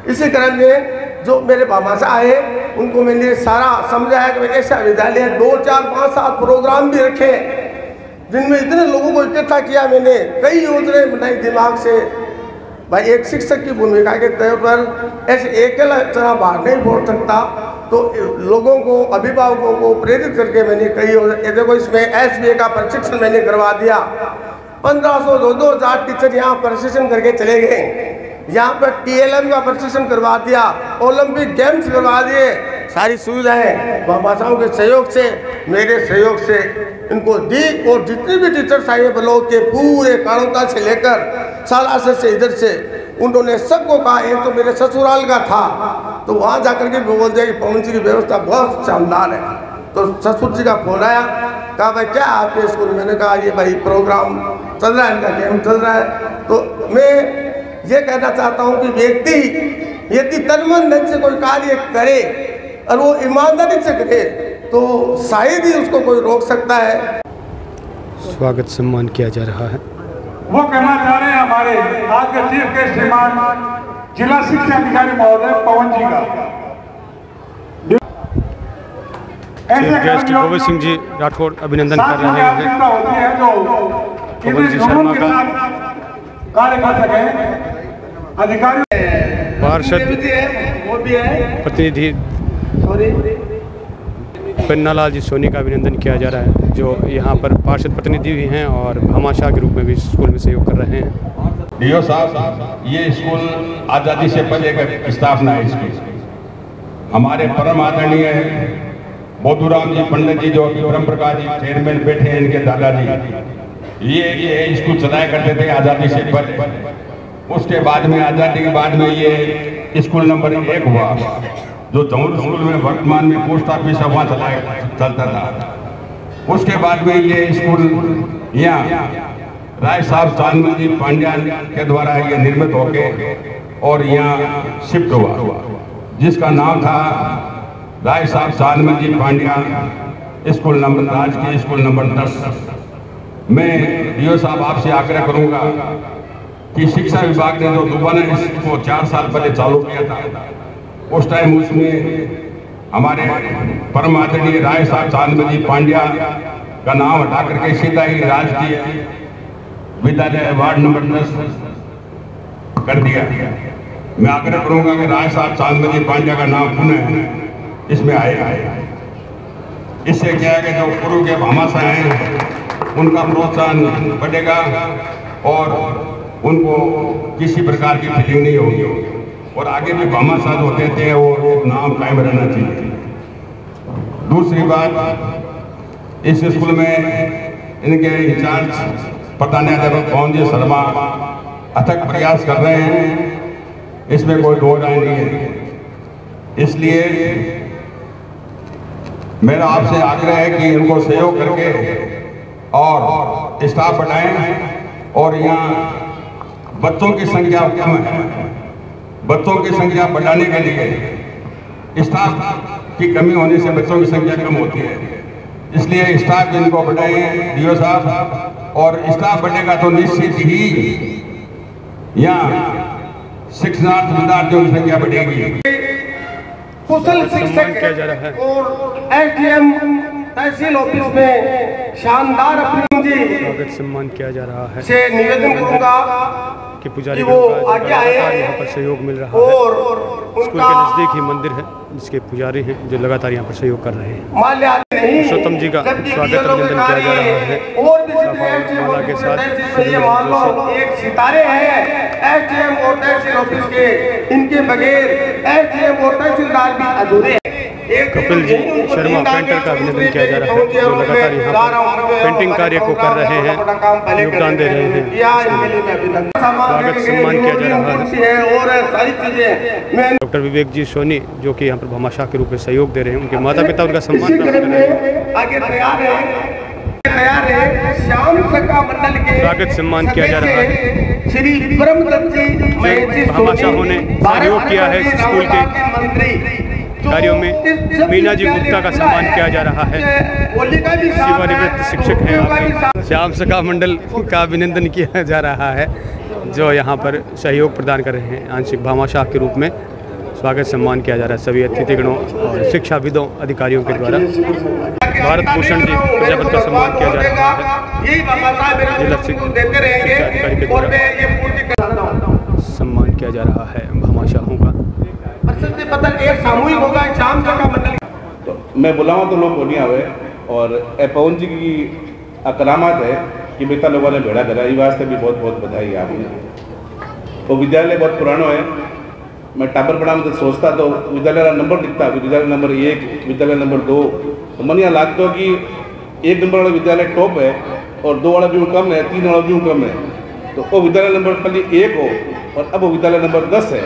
S8: इसी क्रम में जो मेरे भामाशाह आए उनको मैंने सारा समझाया कि ऐसा विद्यालय 2, 4, 5, 7 प्रोग्राम भी रखे जिनमें इतने लोगों को इकट्ठा किया। मैंने कई योजनाएं बनाई दिमाग से। भाई एक शिक्षक की भूमिका के तौर पर ऐसे अकेला चना बाहर नहीं बोल सकता, तो लोगों को, अभिभावकों को प्रेरित करके मैंने कई योजना, देखो इसमें SBA का प्रशिक्षण मैंने करवा दिया। 1500 2,000 टीचर यहाँ प्रशिक्षण करके चले गए। यहाँ पर TLM का प्रशिक्षण करवा दिया, ओलंपिक गेम्स करवा दिए, सारी सुविधाएं भामाशाहों के सहयोग से, मेरे सहयोग से इनको दी। और जितने भी टीचर्स आए ब्लॉक के पूरे कानोता से लेकर सालासर से इधर से, उन्होंने सबको कहा, एक तो मेरे ससुराल का था तो वहाँ जाकर के बोल दिया कि पवन जी की व्यवस्था बहुत शानदार है। तो ससुर जी का फोन आया, कहा भाई क्या आपके स्कूल में? मैंने कहा ये भाई प्रोग्राम चल रहा है, इनका गेम चल रहा है। तो मैं ये कहना चाहता हूँ कि व्यक्ति यदि तन मन धन से कोई कार्य करे और वो ईमानदारी से करे तो शायद ही उसको कोई रोक सकता है।
S1: स्वागत सम्मान किया जा रहा है।
S10: वो कहना चाह रहे हैं हमारे आज के चीफ गेस्ट श्रीमान जिला शिक्षा अधिकारी महोदय पवन जी का।
S1: गेस्ट गोविंद सिंह जी राठौड़ अभिनंदन कर रहे हैं
S10: होती है जो
S1: पवन जी शर्मा का।
S10: कार्य कर सके अधिकारी
S1: पार्षद प्रतिनिधि पन्नालाल जी सोनी का अभिनंदन किया जा रहा है, जो यहाँ पर पार्षद प्रतिनिधि भी हैं और भामाशाह के रूप में भी स्कूल में सहयोग कर रहे हैं।
S11: डीओ साहब, ये स्कूल आज़ादी से पहले का स्थापना है इसकी। हमारे परम आदरणीय बोधूराम जी पंडित जी जो ब्रह्म प्रकाश जी चेयरमैन बैठे हैं, इनके दादाजी ये स्कूल चलाया करते थे आज़ादी से पहले। उसके बाद में आज़ादी के बाद में ये स्कूल नंबर 1 हुआ, जो जमुर स्कूल में वर्तमान में पोस्ट ऑफिस है वहाँ चलता था। उसके बाद में ये स्कूल यहाँ राय साहब चांदमल जी पांड्या के द्वारा ये निर्मित होके और यहाँ शिफ्ट हुआ, जिसका नाम था राय साहब चांदमल जी पांड्या स्कूल नंबर राजकीय स्कूल नंबर 10। मैं डीओ साहब आपसे आग्रह करूंगा कि शिक्षा विभाग ने जो दोबारा इसको 4 साल पहले चालू किया था, उस टाइम उसमें हमारे परम आदरणीय राय साहब चांदमल जी पांड्या का नाम हटा करके सीधा ही राजकीय विद्यालय वार्ड नंबर 10 कर दिया। मैं आग्रह करूंगा कि राय साहब चांदमल जी पांड्या का नाम पुनः इसमें आएगा। इससे क्या है कि जो पूर्व के भामाशाह हैं उनका प्रोत्साहन बढ़ेगा और उनको किसी प्रकार की फीलिंग नहीं होगी और आगे भी भामाशाह जो होते थे वो नाम कायम रहना चाहिए। दूसरी बात, इस स्कूल में इनके इंचार्ज प्रधानाध्यापक पवन जी शर्मा अथक प्रयास कर रहे हैं, इसमें कोई दो राय नहीं है। इसलिए मेरा आपसे आग्रह है कि इनको सहयोग करके और स्टाफ बढ़ाएं और यहाँ बच्चों की संख्या कम है, बच्चों की संख्या बढ़ाने के लिए स्टाफ की कमी होने से बच्चों की संख्या कम होती है, इसलिए स्टाफ इनको बढ़ाएं डीओ साहब, और स्टाफ बढ़ेगा तो निश्चित ही यहाँ शिक्षणार्थ विद्यार्थियों की संख्या बढ़ेगी।
S8: कुशल शिक्षक और एसडीएम तहसील ऑफिस में शानदार अपनी
S1: स्वागत सम्मान किया जा रहा है
S8: से निवेदन करूंगा
S1: कि पुजारी
S8: वो आगे आए,
S1: यहाँ पर सहयोग मिल रहा है। स्कूल के नजदीक ही मंदिर है जिसके पुजारी हैं जो लगातार यहाँ पर सहयोग कर रहे हैं। पुरुषोत्तम जी का स्वागत अभिनंदन किया जा रहा है माला के साथ।
S8: ये मान लो एक सितारे हैं एसडीएम और तहसील ऑफिस के, इनके बगैर एसडीएम और तहसीलदार भी अधूरे हैं।
S1: कपिल जी शर्मा पेंटर का अभिनंदन किया जा रहा है जो लगातार यहाँ पर पेंटिंग कार्य को कर रहे हैं, योगदान दे रहे हैं। स्वागत सम्मान किया जा रहा है।
S8: और सारी चीजें
S1: डॉक्टर विवेक जी सोनी जो कि यहाँ पर भामाशाह के रूप में सहयोग दे रहे हैं, उनके माता पिता उनका सम्मान प्राप्त कर रहे हैं।
S8: आगे तैयार है श्याम सखा मंडल के
S1: स्वागत सम्मान किया जा रहा है।
S8: श्री ब्रह्मदत्त जी
S1: भामाशाहों ने सहयोग किया है स्कूल के
S8: मंत्री
S1: कार्यों में। मीना जी गुप्ता का सम्मान किया जा रहा है, सेवानिवृत्त शिक्षक हैं आपके। श्याम सखा मंडल का अभिनंदन किया जा रहा है जो यहाँ पर सहयोग प्रदान कर रहे हैं आंशिक भामाशाह के रूप में। स्वागत सम्मान किया जा रहा है सभी अतिथिगणों और शिक्षाविदों अधिकारियों के द्वारा। भारत भूषण जी प्रजापति का सम्मान किया जा रहा है, जिला शिक्षा अधिकारी के द्वारा सम्मान किया जा रहा है भामाशाहों का।
S8: एक सामूहिक होगा शाम सखा मंडल।
S2: तो मैं बुलाऊँ तो लोग बोलियाँ हुए और पवन जी की अकरामात है कि बेटा लोगों ने भेड़ा करा, ये वास्ते भी बहुत बहुत बधाई आपने। तो विद्यालय बहुत पुराना है, मैं टाबर पढ़ा में तो सोचता तो विद्यालय का नंबर दिखता, विद्यालय नंबर 1 विद्यालय नंबर 2, तो मन यहाँ लगता कि 1 नंबर वाला विद्यालय टॉप है और 2 वाला भी कम है, 3 वाला भी कम है, तो वो विद्यालय नंबर खाली 1 हो और अब वो विद्यालय नंबर 10 है,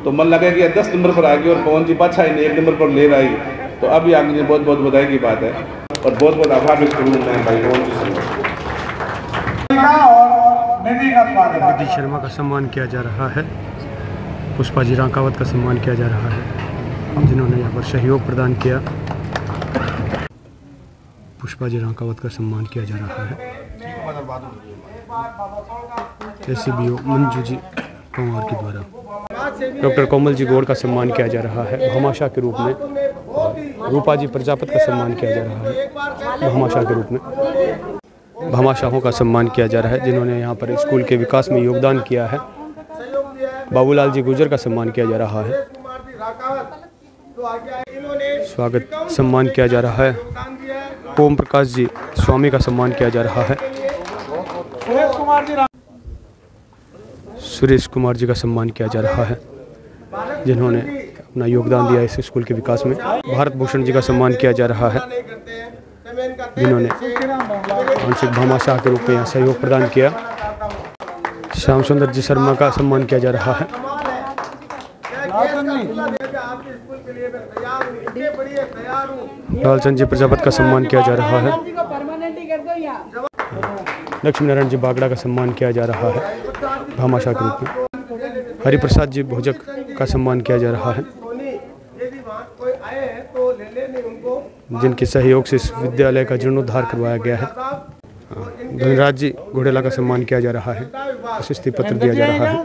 S2: तो मन लगा कि 10 नंबर पर आ गई और पवन जी पाछा इन्हें 1 नंबर पर ले रही, तो अभी आगे बहुत बहुत बधाई की बात है और बहुत बहुत आभार व्यक्त करूँगा मैं भाई पवन जी
S1: से। शर्मा का सम्मान किया जा रहा है, पुष्पा जी रांकावत का सम्मान किया जा रहा है जिन्होंने यहाँ पर सहयोग प्रदान किया। पुष्पा जी रांकावत का सम्मान किया जा रहा है। एसीबीओ मंजू जी पंवार के द्वारा। डॉक्टर कोमल जी गौड़ का सम्मान किया जा रहा है भामाशाह के रूप में। रूपा जी प्रजापति का सम्मान किया जा रहा है भामाशाह के रूप में। भामाशाहों का सम्मान किया जा रहा है जिन्होंने यहाँ पर स्कूल के विकास में योगदान किया है। बाबूलाल जी गुर्जर का सम्मान किया जा रहा है। स्वागत सम्मान किया जा रहा है। ओम प्रकाश जी स्वामी का सम्मान किया जा रहा है। सुरेश कुमार जी का सम्मान किया जा रहा है जिन्होंने अपना योगदान दिया इस स्कूल के विकास में। भारत भूषण जी का सम्मान किया जा रहा है जिन्होंने आंशिक भामाशाह के रूप में यहाँ सहयोग प्रदान किया। श्याम सुंदर जी शर्मा का सम्मान किया जा रहा है। लालचंद जी प्रजापति का सम्मान किया जा रहा है। लक्ष्मी नारायण जी बागड़ा का सम्मान किया जा रहा है भामाशाह के रूप में। हरिप्रसाद जी भोजक का सम्मान किया जा रहा है जिनके सहयोग से इस विद्यालय का जीर्णोद्धार करवाया गया है। धनराज जी घोड़ेला का सम्मान किया जा रहा है। प्रशस्ति पत्र दिया जा रहा है।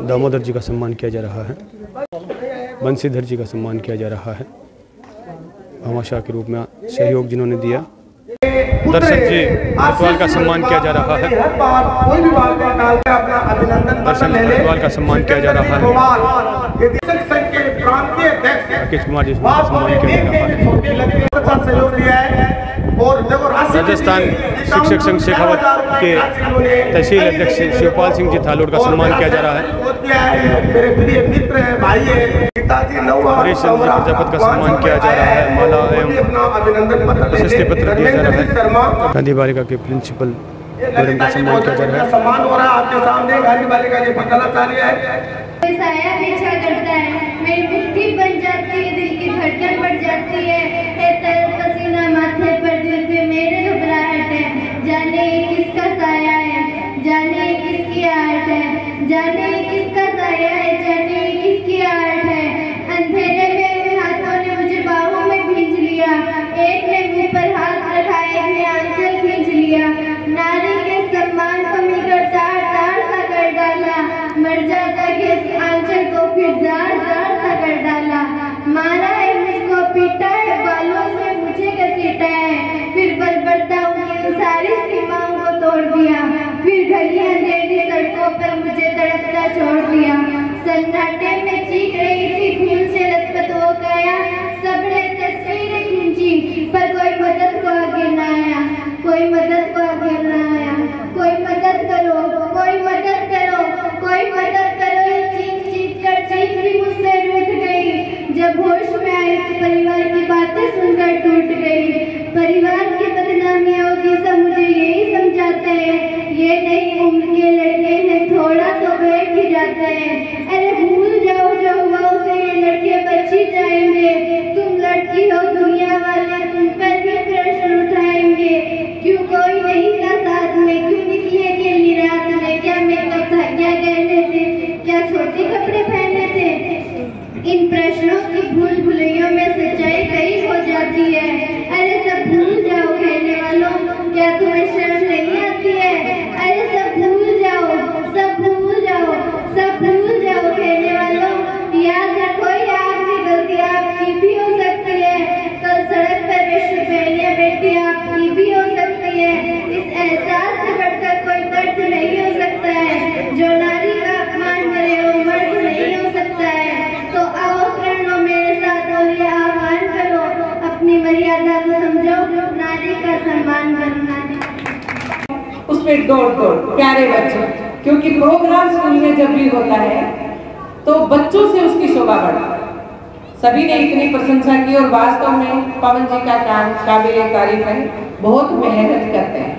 S1: दामोदर जी का सम्मान किया जा रहा है। बंसीधर जी का सम्मान किया जा रहा है भामाशाह के रूप में सहयोग जिन्होंने दिया। दर्शन जी अटवाल का सम्मान किया जा रहा है। दर्शन अटवाल का सम्मान किया जा रहा है। राकेश कुमार जी का सम्मान किया जा रहा है। राजस्थान शिक्षक संघ शेखावत के तहसील अध्यक्ष शिवपाल सिंह जी थालोड़ का सम्मान किया जा रहा है। हरीश चंद्र जी प्रजापति का सम्मान किया जा रहा है। माला एवं प्रशस्ति पत्र दिया जा रहा है। गांधी बालिका के प्रिंसिपल मैडम का सम्मान किया जा रहा है।
S8: सम्मान हो रहा है आपके सामने गांधी बालिका के प्रधानाचार्य है।
S9: साया पीछा करता है, मेरी मुट्ठी बन जाती है, दिल की धड़कन बढ़ जाती है, पसीना माथे पर, दिल पे मेरे घबराहट है। जाने ये किसका साया है, जाने ये किसकी आर्ट है, जाने ये किसका साया है, जाने ये किसकी आर्ट है। अंधेरे में उन हाथों ने मुझे बाहों में भींच लिया, एक ने मुंह पर हाथ रखा, एक ने आंचल खींच लिया। नारी के सम्मान को मिलकर तार तार सा कर डाला, मर जाता के आंचल को फिर जार जार सा कर डाला। मारा है मुझको, पीटा है, बालों से मुझे घसीटा है, फिर बलबरता उनकी सारी सीमाओं को तोड़ दिया, फिर घड़ी अंधेरी सड़कों पर मुझे तड़पता छोड़ दिया। सन्नाटे में चीख रही थी, खून से लथपथ हो गया, सबने तस्वीरें खींची पर कोई मदद को आगे न आया, कोई मदद को आगे न आया। कोई मदद करो, कोई मदद करो, कोई मदद करो। चीख चीख कर चीख भी मुझसे रूठ गई। जब होश में आई तो परिवार की बातें सुनकर टूट गई। परिवार की बदनामियां होगी सब मुझे यही समझाते हैं, ये नई उम्र के लड़के हैं, थोड़ा तो बैठ ही जाते हैं। अरे भूल जाओ जो हुआ उसे, ये लड़के बच ही जाएंगे। तुम लड़की हो, दुनिया वाले तुम पर भी प्रश्न उठाएंगे। क्यों कोई नहीं था साथ में, क्यों निकली अकेली रात में, क्या मेकअप था, क्या गहने थे, क्या छोटे कपड़े पहने थे। इन प्रश्नों की भूल भुलैयों में सच्चाई कई हो जाती है। अरे सब भूल जाओ कहने वालों, क्या तुम्हें शर्म नहीं आती है। अरे सब भूल जाओ, सब भूल जाओ, सब भूल जाओ कहने वालों। याद रखो ये आखिरी गलती आपकी भी हो सकती है। कल सड़क पर विश्व पहले बेटी आपकी भी हो सकती है। इस एहसास से बढ़कर कोई दर्द नहीं हो सकता है। जो नारी का अपमान करे वो मर्द नहीं हो सकता है। तो आओ प्रणो मेरे साथ और ये आह्वान करो, अपनी मर्यादा को समझो, नारी का सम्मान करना।
S12: उसमें दौड़ दौड़ प्यारे बच्चे, क्योंकि प्रोग्राम स्कूल में जब भी होता है तो बच्चों से उसकी शोभा बढ़ती है। सभी ने इतनी प्रशंसा की और वास्तव में पवन जी का काम काबिले तारीफ है, बहुत मेहनत करते हैं।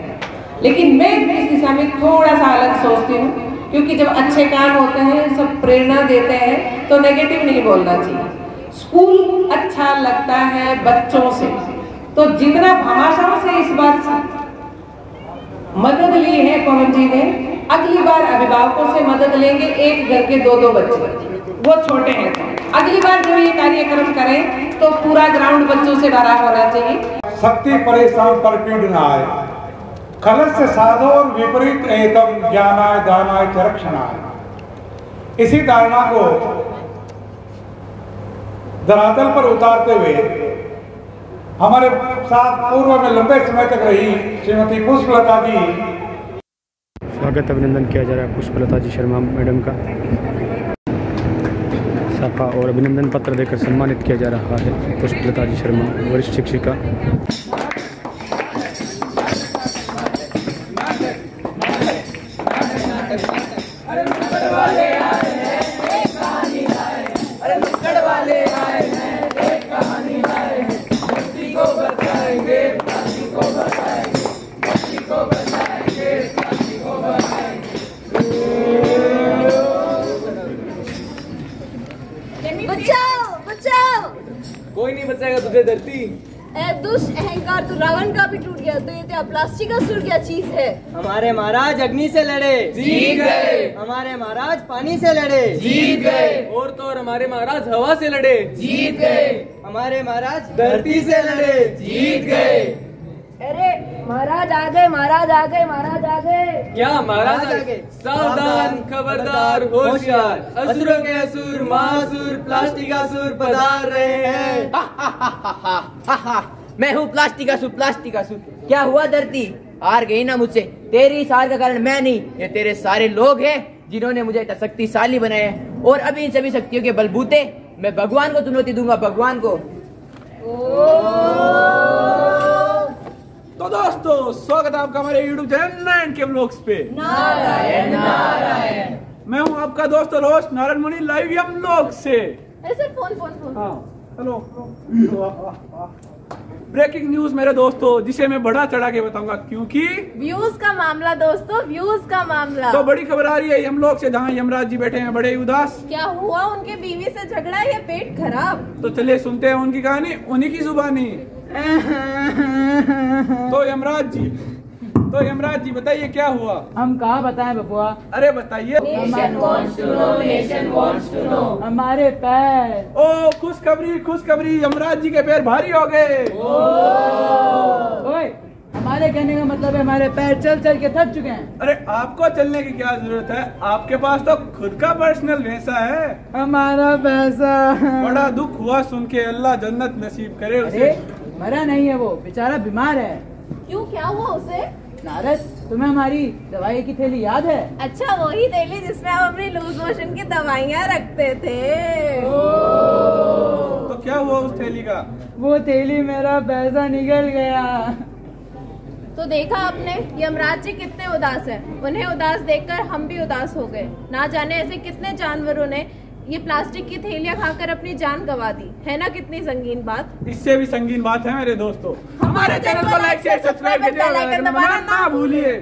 S12: लेकिन मैं इस दिशा में थोड़ा सा अलग सोचती हूँ, क्योंकि जब अच्छे काम होते हैं, सब प्रेरणा देते हैं, तो नेगेटिव नहीं बोलना चाहिए। स्कूल अच्छा लगता है बच्चों से, तो जितना भामाशाह से इस बात से मदद ली है पवन जी ने, अगली बार अभिभावकों से मदद लेंगे। एक घर के दो दो बच्चे, वो छोटे हैं, अगली बार जब ये कार्यक्रम करें तो पूरा ग्राउंड बच्चों से भरा होना चाहिए।
S10: शक्ति परेशान पर पीड़ न आए, खलस्य साधोर विपरीत एतम ज्ञानाय दानाय च रक्षणाय, इसी धारणा को धरातल पर उतारते हुए हमारे साथ पूर्व में लंबे समय तक रही श्रीमती पुष्पलता जी।
S1: स्वागत अभिनंदन किया जा रहा है पुष्पलता जी शर्मा मैडम का। साफा और अभिनंदन पत्र देकर सम्मानित किया जा रहा है पुष्पलता जी शर्मा, वरिष्ठ शिक्षिका।
S13: कोई नहीं बचाएगा तुझे धरती।
S14: दुष्ट अहंकार तो रावण का भी टूट गया, तो ये तेरा प्लास्टिक का सुर क्या चीज है।
S13: हमारे महाराज अग्नि से लड़े, जीत गए। हमारे महाराज पानी से लड़े, जीत गए। और तो और हमारे महाराज हवा से लड़े, जीत गए। हमारे महाराज धरती से लड़े, जीत गए।
S14: अरे महाराज आ गए, महाराज आ गए, महाराज आ गए।
S13: क्या महाराज आ गए? सावधान, खबरदार, होशियार, असुरों के असुर, महासुर, प्लास्टिक असुर पधार रहे हैं।
S15: मैं हूँ प्लास्टिक असुर, प्लास्टिक असुर। क्या हुआ धरती, हार गई ना मुझसे? तेरी हार का कारण मैं नहीं, ये तेरे सारे लोग हैं जिन्होंने मुझे इतना शक्तिशाली बनाया है। और अभी इन सभी शक्तियों के बलबूते मैं भगवान को चुनौती दूंगा, भगवान को।
S16: तो दोस्तों स्वागत है आपका हमारे YouTube चैनल नारायण के व्लॉग्स पे।
S14: नारायण नारायण।
S16: मैं हूं आपका दोस्त और होस्ट नारायण मुनि लाइव या व्लॉग से।
S14: ऐसे फोन फोन फोन।
S16: हाँ हेलो। ब्रेकिंग न्यूज मेरे दोस्तों, जिसे मैं बड़ा चढ़ा के बताऊंगा क्योंकि
S14: व्यूज का मामला दोस्तों, व्यूज का मामला।
S16: तो बड़ी खबर आ रही है यमलोक से, जहाँ यमराज जी बैठे हैं बड़े उदास।
S14: क्या हुआ, उनके बीवी से झगड़ा या पेट खराब?
S16: तो चलिए सुनते हैं उनकी कहानी, उन्हीं की जुबानी। तो यमराज जी बताइए क्या हुआ?
S13: हम कहाँ बताएं बबुआ?
S16: अरे बताइए।
S14: Nation wants to know, nation wants to know.
S13: हमारे पैर।
S16: ओ खुशखबरी, खुशखबरी, यमराज जी के पैर भारी हो गए।
S13: ओए, हमारे कहने का मतलब है हमारे पैर चल चल के थक चुके हैं।
S16: अरे आपको चलने की क्या जरूरत है, आपके पास तो खुद का पर्सनल भैंसा है।
S13: हमारा पैसा।
S16: बड़ा दुख हुआ सुन के, अल्लाह जन्नत नसीब करे उसे।
S13: मरा नहीं है वो, बेचारा बीमार है।
S14: क्यों, क्या हुआ उसे?
S13: नारद, तुम्हें हमारी दवाई की थैली याद है?
S14: अच्छा, वही थैली जिसमें हम अपनी लूज मोशन की दवाइयाँ रखते थे।
S16: तो क्या हुआ उस थैली का?
S13: वो थैली मेरा पैसा निकल गया।
S14: तो देखा आपने, यमराज जी कितने उदास हैं। उन्हें उदास देखकर हम भी उदास हो गए। ना जाने ऐसे कितने जानवरों ने ये प्लास्टिक की थैलियाँ खाकर अपनी जान गंवा दी है ना। कितनी संगीन बात।
S16: इससे भी संगीन बात है मेरे दोस्तों, हमारे चैनल को लाइक शेयर सब्सक्राइब करना ना भूलिए।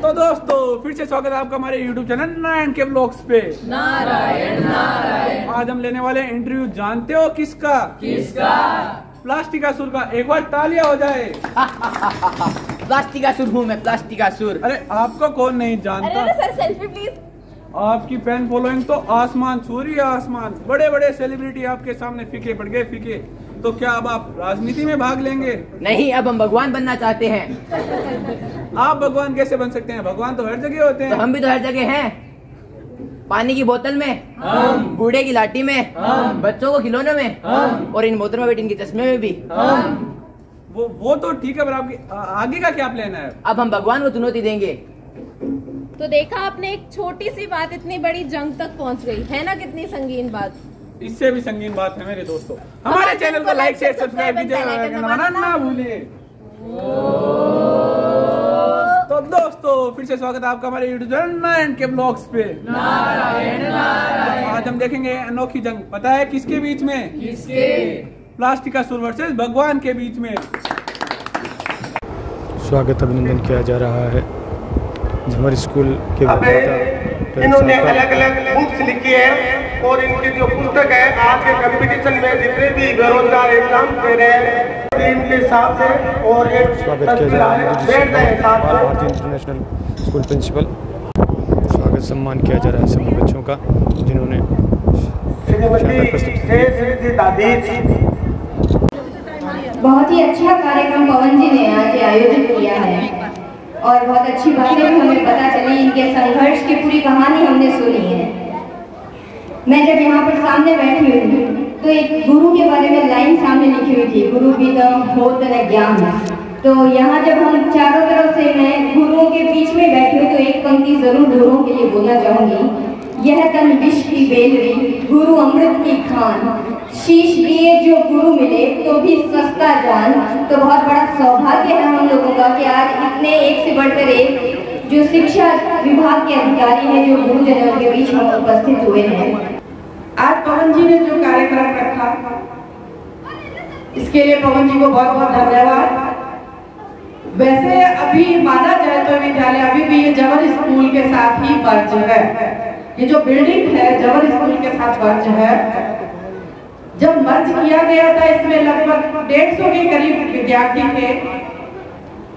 S16: तो दोस्तों फिर से स्वागत है आपका हमारे YouTube चैनल नारायण के व्लॉग्स पे।
S14: नारायण नारायण।
S16: आज हम लेने वाले इंटरव्यू, जानते हो किसका?
S14: किसका?
S16: प्लास्टिक असुर का। एक बार तालियां हो जाए।
S15: प्लास्टिक असुर हूँ मैं, प्लास्टिक असुर।
S16: अरे आपको कौन नहीं जानता।
S14: अरे सर सेल्फी प्लीज।
S16: आपकी फैन फॉलोइंग तो आसमान छू रही है, आसमान। बड़े बड़े सेलिब्रिटी आपके सामने फीके पड़ गए, फीके। तो क्या अब आप राजनीति में भाग लेंगे?
S15: नहीं, अब हम भगवान बनना चाहते हैं।
S16: आप भगवान कैसे बन सकते हैं? भगवान तो हर जगह होते हैं।
S15: तो हम भी तो हर जगह हैं। पानी की बोतल में, बूढ़े की लाठी में, बच्चों को खिलौनों में, और इन मोहतरमा में बैठी इनके चश्मे में भी।
S16: वो तो ठीक है, पर आपकी आगे का क्या प्लान है?
S15: अब हम भगवान को चुनौती देंगे।
S14: तो देखा आपने, एक छोटी सी बात इतनी बड़ी जंग तक पहुंच गई है ना। कितनी संगीन बात।
S16: इससे भी संगीन बात है मेरे दोस्तों, हमारे चैनल को लाइक शेयर सब्सक्राइब कीजिए ना भूलिए। तो दोस्तों फिर से स्वागत है आपका हमारे YouTube चैनल नारायण के ब्लॉग्स पे।
S14: नारायण नारायण।
S16: आज हम देखेंगे अनोखी जंग। पता है किसके बीच में?
S14: किसके?
S16: प्लास्टिक असुर वर्सेस भगवान के बीच में।
S1: स्वागत अभिनंदन किया जा रहा है हमारे स्कूल के
S8: इन्होंने अलग अलग बुक्स लिखी है और इनकी जो पुस्तक है आज के कंपटीशन में जितने भी बेरोजगार एग्जाम दे रहे हैं इनके साथ है। और एक
S1: स्वागत किया जा रहा है भारतीय इंटरनेशनल स्कूल प्रिंसिपल। स्वागत सम्मान किया जा रहा है सभी बच्चों का जिन्होंने
S17: बहुत ही अच्छा कार्यक्रम पवन जी ने आज आयोजित किया है और बहुत अच्छी बातें भी हमें पता चली। इनके संघर्ष की पूरी कहानी हमने सुनी है। मैं जब यहाँ पर सामने बैठी हुई तो एक गुरु के बारे में लाइन सामने लिखी हुई थी, गुरु विदम होत न ज्ञान। तो यहाँ जब हम चारों तरफ से मैं गुरुओं के बीच में बैठी हूँ तो एक पंक्ति जरूर गुरुओं के लिए बोलना चाहूँगी। यह तन विष की बेलरी, गुरु अमृत की खान, शीश दिए जो गुरु मिले तो भी सस्ता जान। तो बहुत बड़ा सौभाग्य है हम लोगों का कि आज इतने एक से बढ़कर एक जो शिक्षा विभाग के अधिकारी हैं, जो गुरुजनों के बीच हम उपस्थित हुए हैं।
S12: आज पवन जी ने जो कार्यक्रम रखा, इसके लिए पवन जी को बहुत बहुत धन्यवाद। वैसे अभी माना जाए तो विद्यालय अभी भी ये जवर स्कूल के साथ ही मर्ज है। ये जो बिल्डिंग है जवर स्कूल के साथ मर्ज है। जब मर्ज किया गया था इसमें लगभग 150 के करीब विद्यार्थी थे।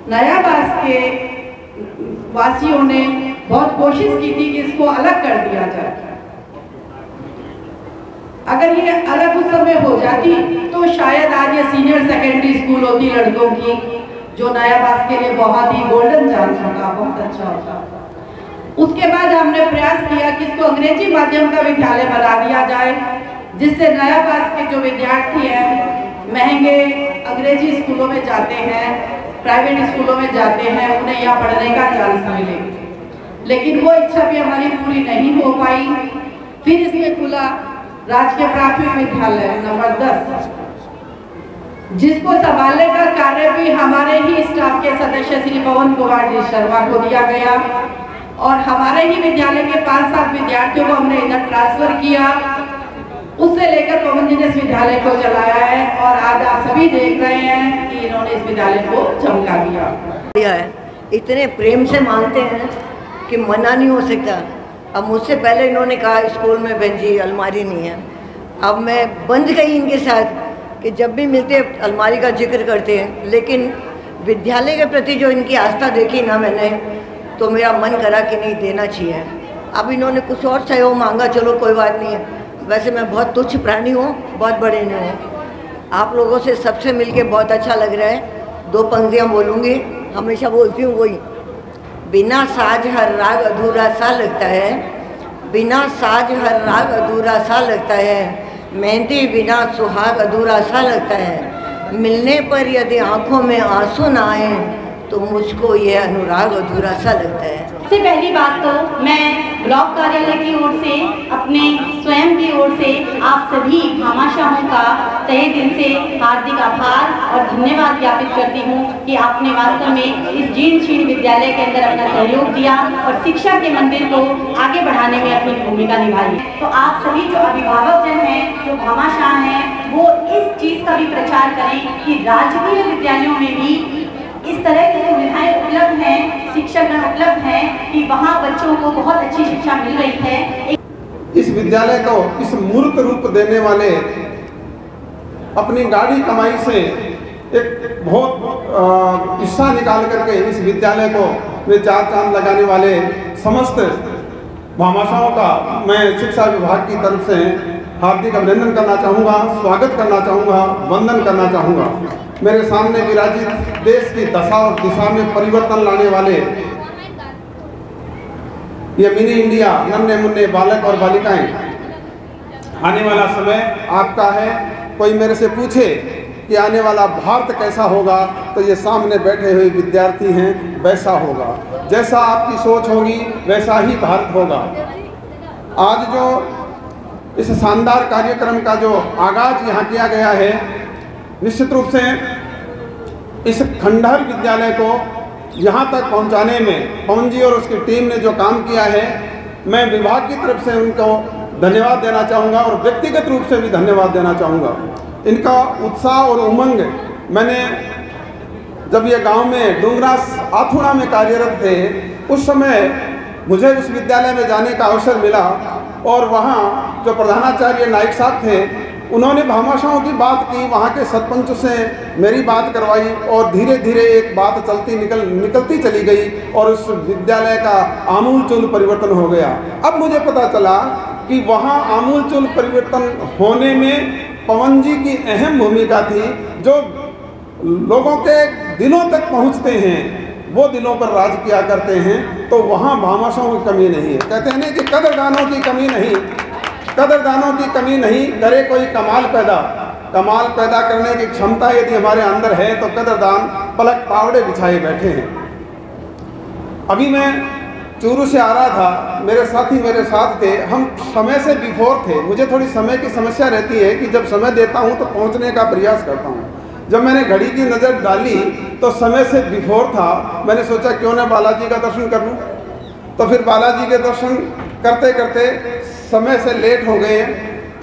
S12: नयाबास के वासियों ने बहुत कोशिश की थी कि इसको अलग कर दिया जाए। अगर ये अलग उस समय हो जाती तो शायद आज ये सीनियर सेकेंडरी स्कूल होती लड़कों की, जो नयाबास के लिए बहुत ही गोल्डन चांस होता, बहुत अच्छा होता। उसके बाद हमने प्रयास किया कि इसको अंग्रेजी माध्यम का विद्यालय बना दिया जाए, जिससे नयाबास के जो विद्यार्थी हैं महंगे अंग्रेजी स्कूलों में जाते हैं, प्राइवेट स्कूलों में जाते हैं, उन्हें यहाँ पढ़ने का चांस मिले। लेकिन वो इच्छा भी हमारी पूरी नहीं हो पाई। फिर इसमें खुला राजकीय प्राथमिक विद्यालय नंबर 10, जिसको संभालने का कार्य भी हमारे ही स्टाफ के सदस्य श्री पवन कुमार जी शर्मा को दिया गया और हमारे ही विद्यालय के 5-7 विद्यार्थियों को हमने इधर ट्रांसफर किया। उससे लेकर पवन जी ने इस विद्यालय को चलाया है और आज आप सभी देख रहे हैं कि इन्होंने इस विद्यालय को चमका दिया
S18: है। इतने प्रेम से मानते हैं कि मना नहीं हो सकता। अब मुझसे पहले इन्होंने कहा स्कूल में बहन जी अलमारी नहीं है। अब मैं बंद गई इनके साथ कि जब भी मिलते अलमारी का जिक्र करते हैं, लेकिन विद्यालय के प्रति जो इनकी आस्था देखी ना मैंने, तो मेरा मन करा कि नहीं देना चाहिए। अब इन्होंने कुछ और सहयोग मांगा, चलो कोई बात नहीं है। वैसे मैं बहुत तुच्छ प्राणी हूँ, बहुत बड़े नहीं हूँ। आप लोगों से सबसे मिलके बहुत अच्छा लग रहा है। 2 पंक्तियाँ बोलूँगी, हमेशा बोलती हूँ वही। बिना साज हर राग अधूरा सा लगता है, बिना साज हर राग अधूरा सा लगता है, मेहंदी बिना सुहाग अधूरा सा लगता है, मिलने पर यदि आंखों में आंसू ना आए तो मुझको ये अनुराग अधूरा सा लगता है।
S19: सबसे पहली बात तो मैं ब्लॉक कार्यालय की ओर से, अपने स्वयं की ओर से आप सभी भामाशाहों का तहे दिल से हार्दिक आभार और धन्यवाद ज्ञापित करती हूँ कि आपने वास्तव में इस जीर्ण शीर्ण विद्यालय के अंदर अपना सहयोग दिया और शिक्षा के मंदिर को आगे बढ़ाने में अपनी भूमिका निभाई। तो आप सभी जो अभिभावक जन हैं, जो भामाशाह हैं, वो इस चीज़ का भी प्रचार करें कि राजकीय विद्यालयों में भी इस तरह की सुविधाएं उपलब्ध हैं, शिक्षक उपलब्ध हैं कि वहाँ बच्चों को बहुत अच्छी शिक्षा मिल रही है।
S20: इस विद्यालय को इस मूर्त रूप देने वाले अपनी गाड़ी कमाई से एक बहुत हिस्सा निकाल करके इस विद्यालय को में 4 चांद लगाने वाले समस्त भामाशाहों का मैं शिक्षा विभाग की तरफ से हार्दिक अभिनंदन करना चाहूँगा, स्वागत करना चाहूँगा, वंदन करना चाहूँगा। मेरे सामने विराजित देश की दशा और दिशा में परिवर्तन लाने वाले ये मिनी इंडिया, नन्हे मुन्ने बालक और बालिकाएं, आने वाला समय आपका है। कोई मेरे से पूछे कि आने वाला भारत कैसा होगा, तो ये सामने बैठे हुए विद्यार्थी हैं, वैसा होगा। जैसा आपकी सोच होगी वैसा ही भारत होगा। आज जो इस शानदार कार्यक्रम का जो आगाज यहाँ किया गया है, निश्चित रूप से इस खंडहर विद्यालय को यहाँ तक पहुँचाने में पवन जी और उसकी टीम ने जो काम किया है, मैं विभाग की तरफ से उनको धन्यवाद देना चाहूँगा और व्यक्तिगत रूप से भी धन्यवाद देना चाहूँगा। इनका उत्साह और उमंग, मैंने जब ये गांव में डूंगरास आथुड़ा में कार्यरत थे, उस समय मुझे उस विद्यालय में जाने का अवसर मिला और वहाँ जो प्रधानाचार्य नाइक साहब थे, उन्होंने भामाशाहों की बात की, वहाँ के सरपंच से मेरी बात करवाई और धीरे धीरे एक बात निकलती चली गई और उस विद्यालय का आमूलचूल परिवर्तन हो गया। अब मुझे पता चला कि वहाँ आमूलचूल परिवर्तन होने में पवन जी की अहम भूमिका थी, जो लोगों के दिलों तक पहुंचते हैं, वो दिलों पर राज किया करते हैं, तो वहाँ भामाशाहों की कमी नहीं है। कहते हैं ना कि कदरदानों की कमी नहीं, कदरदानों की कमी नहीं, करे कोई कमाल पैदा करने की क्षमता यदि हमारे अंदर है तो कदरदान पलक पावड़े बिछाए बैठे हैं। अभी मैं चूरू से आ रहा था, मेरे साथी मेरे साथ थे, हम समय से बिफोर थे। मुझे थोड़ी समय की समस्या रहती है कि जब समय देता हूँ तो पहुँचने का प्रयास करता हूँ। जब मैंने घड़ी की नज़र डाली तो समय से बिफोर था। मैंने सोचा क्यों ना बालाजी का दर्शन कर लूँ, तो फिर बालाजी के दर्शन करते करते समय से लेट हो गए।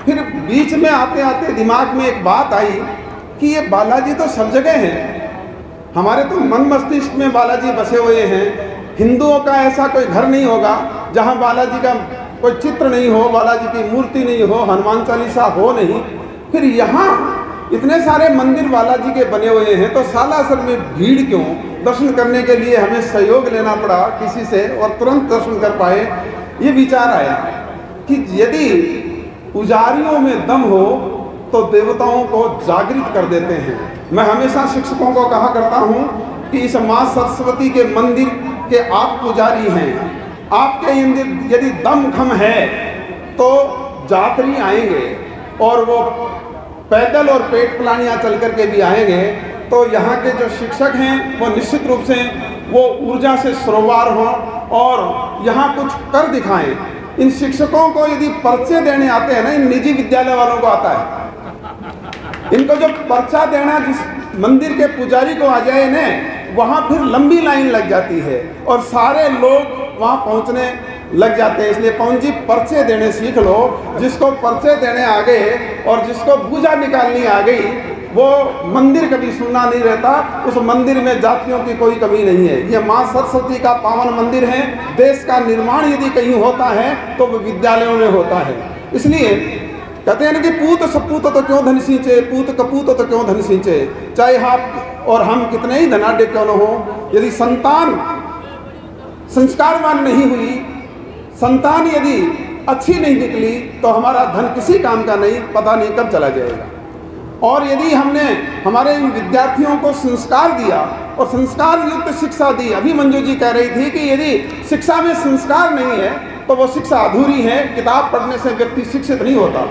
S20: फिर बीच में आते आते दिमाग में एक बात आई कि ये बालाजी तो सब जगह हैं, हमारे तो मन मस्तिष्क में बालाजी बसे हुए हैं। हिंदुओं का ऐसा कोई घर नहीं होगा जहाँ बालाजी का कोई चित्र नहीं हो, बालाजी की मूर्ति नहीं हो, हनुमान चालीसा हो नहीं। फिर यहाँ इतने सारे मंदिर बालाजी के बने हुए हैं तो सालासर में भीड़ क्यों? दर्शन करने के लिए हमें सहयोग लेना पड़ा किसी से और तुरंत दर्शन कर पाए। ये विचार आया कि यदि पुजारियों में दम हो तो देवताओं को जागृत कर देते हैं। मैं हमेशा शिक्षकों को कहा करता हूँ कि इस माँ सरस्वती के मंदिर के आप पुजारी हैं, आपके यदि दम खम है तो जातरी आएंगे और वो पैदल और पेट पलानियाँ चल करके भी आएंगे। तो यहाँ के जो शिक्षक हैं वो निश्चित रूप से वो ऊर्जा से सरोवार हों और यहाँ कुछ कर दिखाएं। इन शिक्षकों को यदि पर्चे देने आते हैं ना, इन निजी विद्यालय वालों को आता है, इनको जो पर्चा देना जिस मंदिर के पुजारी को आ जाए ना, वहाँ फिर लंबी लाइन लग जाती है और सारे लोग वहाँ पहुँचने लग जाते हैं। इसलिए पवन जी पर्चे देने सीख लो। जिसको पर्चे देने आ गए और जिसको पूजा निकालनी आ गई वो मंदिर कभी सुनना नहीं रहता। उस मंदिर में जातियों की कोई कमी नहीं है। ये माँ सरस्वती का पावन मंदिर है। देश का निर्माण यदि कहीं होता है तो वो विद्यालयों में होता है। इसलिए कहते हैं ना कि पूत सपूत तो क्यों धन सींचे, पूत कपूत तो क्यों धन सींचे। चाहे आप और हम कितने ही धनाढ्य क्यों न हो, यदि संतान संस्कारवान नहीं हुई, संतान यदि अच्छी नहीं निकली तो हमारा धन किसी काम का नहीं, पता नहीं कब चला जाएगा। और यदि हमने हमारे इन विद्यार्थियों को संस्कार दिया और संस्कार युक्त शिक्षा दी, अभी मंजू जी कह रही थी कि यदि शिक्षा में संस्कार नहीं है तो वो शिक्षा अधूरी है। किताब पढ़ने से व्यक्ति शिक्षित नहीं होता।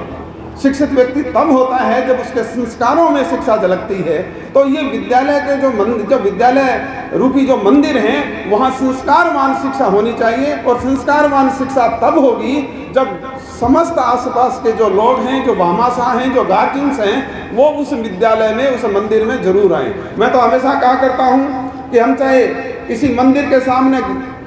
S20: शिक्षित व्यक्ति तब होता है जब उसके संस्कारों में शिक्षा झलकती है। तो ये विद्यालय के जो विद्यालय रूपी जो मंदिर हैं वहाँ संस्कारवान शिक्षा होनी चाहिए। और संस्कारवान शिक्षा तब होगी जब समस्त आसपास के जो लोग हैं, जो भामाशाह हैं, जो गार्जियंस हैं, वो उस विद्यालय में, उस मंदिर में जरूर आएँ। मैं तो हमेशा कहा करता हूँ कि हम चाहे किसी मंदिर के सामने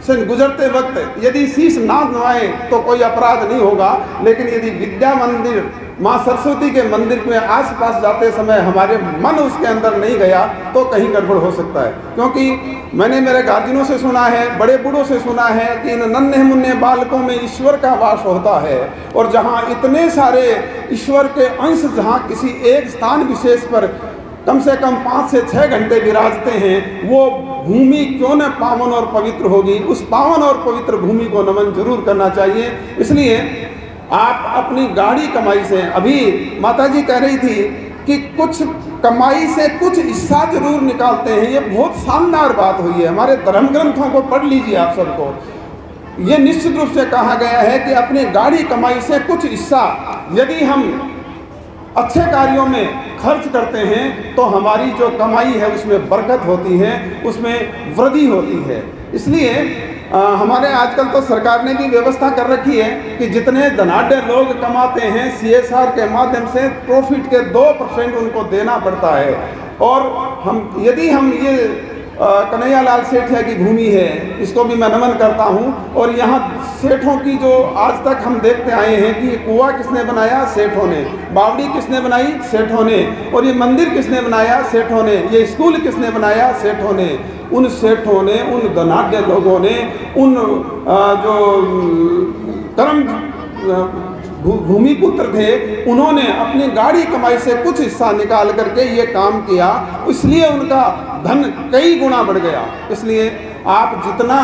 S20: से गुजरते वक्त यदि शीश ना नवाएं तो कोई अपराध नहीं होगा, लेकिन यदि विद्या मंदिर माँ सरस्वती के मंदिर में आसपास जाते समय हमारे मन उसके अंदर नहीं गया तो कहीं गड़बड़ हो सकता है। क्योंकि मैंने मेरे गार्जियनों से सुना है, बड़े बूढ़ों से सुना है कि इन नन्हे मुन्ने बालकों में ईश्वर का वास होता है। और जहाँ इतने सारे ईश्वर के अंश जहाँ किसी एक स्थान विशेष पर कम से कम 5 से 6 घंटे विराजते हैं, वो भूमि क्यों न पावन और पवित्र होगी। उस पावन और पवित्र भूमि को नमन जरूर करना चाहिए। इसलिए आप अपनी गाड़ी कमाई से, अभी माताजी कह रही थी कि कुछ कमाई से कुछ हिस्सा जरूर निकालते हैं, ये बहुत शानदार बात हुई है। हमारे धर्म ग्रंथों को पढ़ लीजिए आप सबको, ये निश्चित रूप से कहा गया है कि अपनी गाड़ी कमाई से कुछ हिस्सा यदि हम अच्छे कार्यों में खर्च करते हैं तो हमारी जो कमाई है उसमें बरकत होती है, उसमें वृद्धि होती है। इसलिए हमारे आजकल तो सरकार ने भी व्यवस्था कर रखी है कि जितने धनाढ्य लोग कमाते हैं CSR के माध्यम से प्रॉफिट के 2% उनको देना पड़ता है। और यदि हम ये कन्हैया लाल सेठिया की भूमि है, इसको भी मैं नमन करता हूँ। और यहाँ सेठों की जो आज तक हम देखते आए हैं कि कुआं किसने बनाया, सेठों ने, बावड़ी किसने बनाई, सेठों ने, और ये मंदिर किसने बनाया, सेठों ने, ये स्कूल किसने बनाया, सेठों ने। उन सेठों ने, उन धनाढ्य लोगों ने, उन जो कर्म भूमि पुत्र थे, उन्होंने अपनी गाड़ी कमाई से कुछ हिस्सा निकाल करके ये काम किया, इसलिए उनका धन कई गुना बढ़ गया। इसलिए आप जितना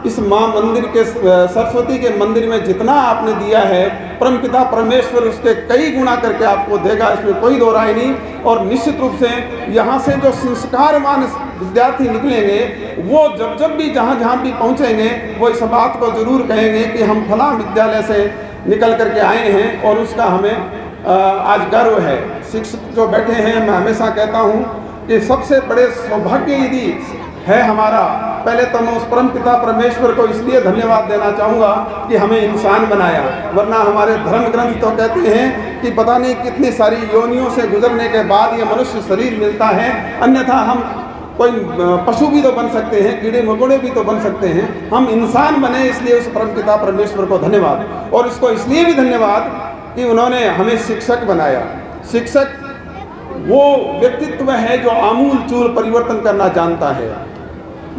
S20: इस माँ मंदिर के सरस्वती के मंदिर में जितना आपने दिया है, परमपिता परमेश्वर उसके कई गुना करके आपको देगा, इसमें कोई दो राय नहीं। और निश्चित रूप से यहाँ से जो संस्कारवान विद्यार्थी निकलेंगे वो जब भी जहाँ भी पहुँचेंगे वो इस बात को ज़रूर कहेंगे कि हम फलां विद्यालय से निकल करके आए हैं और उसका हमें आज गर्व है। शिक्षक जो बैठे हैं, मैं हमेशा कहता हूँ कि सबसे बड़े सौभाग्य यदि है हमारा, पहले तो मैं उस परम पिता परमेश्वर को इसलिए धन्यवाद देना चाहूँगा कि हमें इंसान बनाया, वरना हमारे धर्म ग्रंथ तो कहते हैं कि पता नहीं कितनी सारी योनियों से गुजरने के बाद ये मनुष्य शरीर मिलता है, अन्यथा हम कोई पशु भी तो बन सकते हैं, कीड़े मकोड़े भी तो बन सकते हैं, हम इंसान बने। इसलिए उस परम पिता परमेश्वर को धन्यवाद, और इसको इसलिए भी धन्यवाद कि उन्होंने हमें शिक्षक बनाया। शिक्षक वो व्यक्तित्व है जो आमूल चूल परिवर्तन करना जानता है।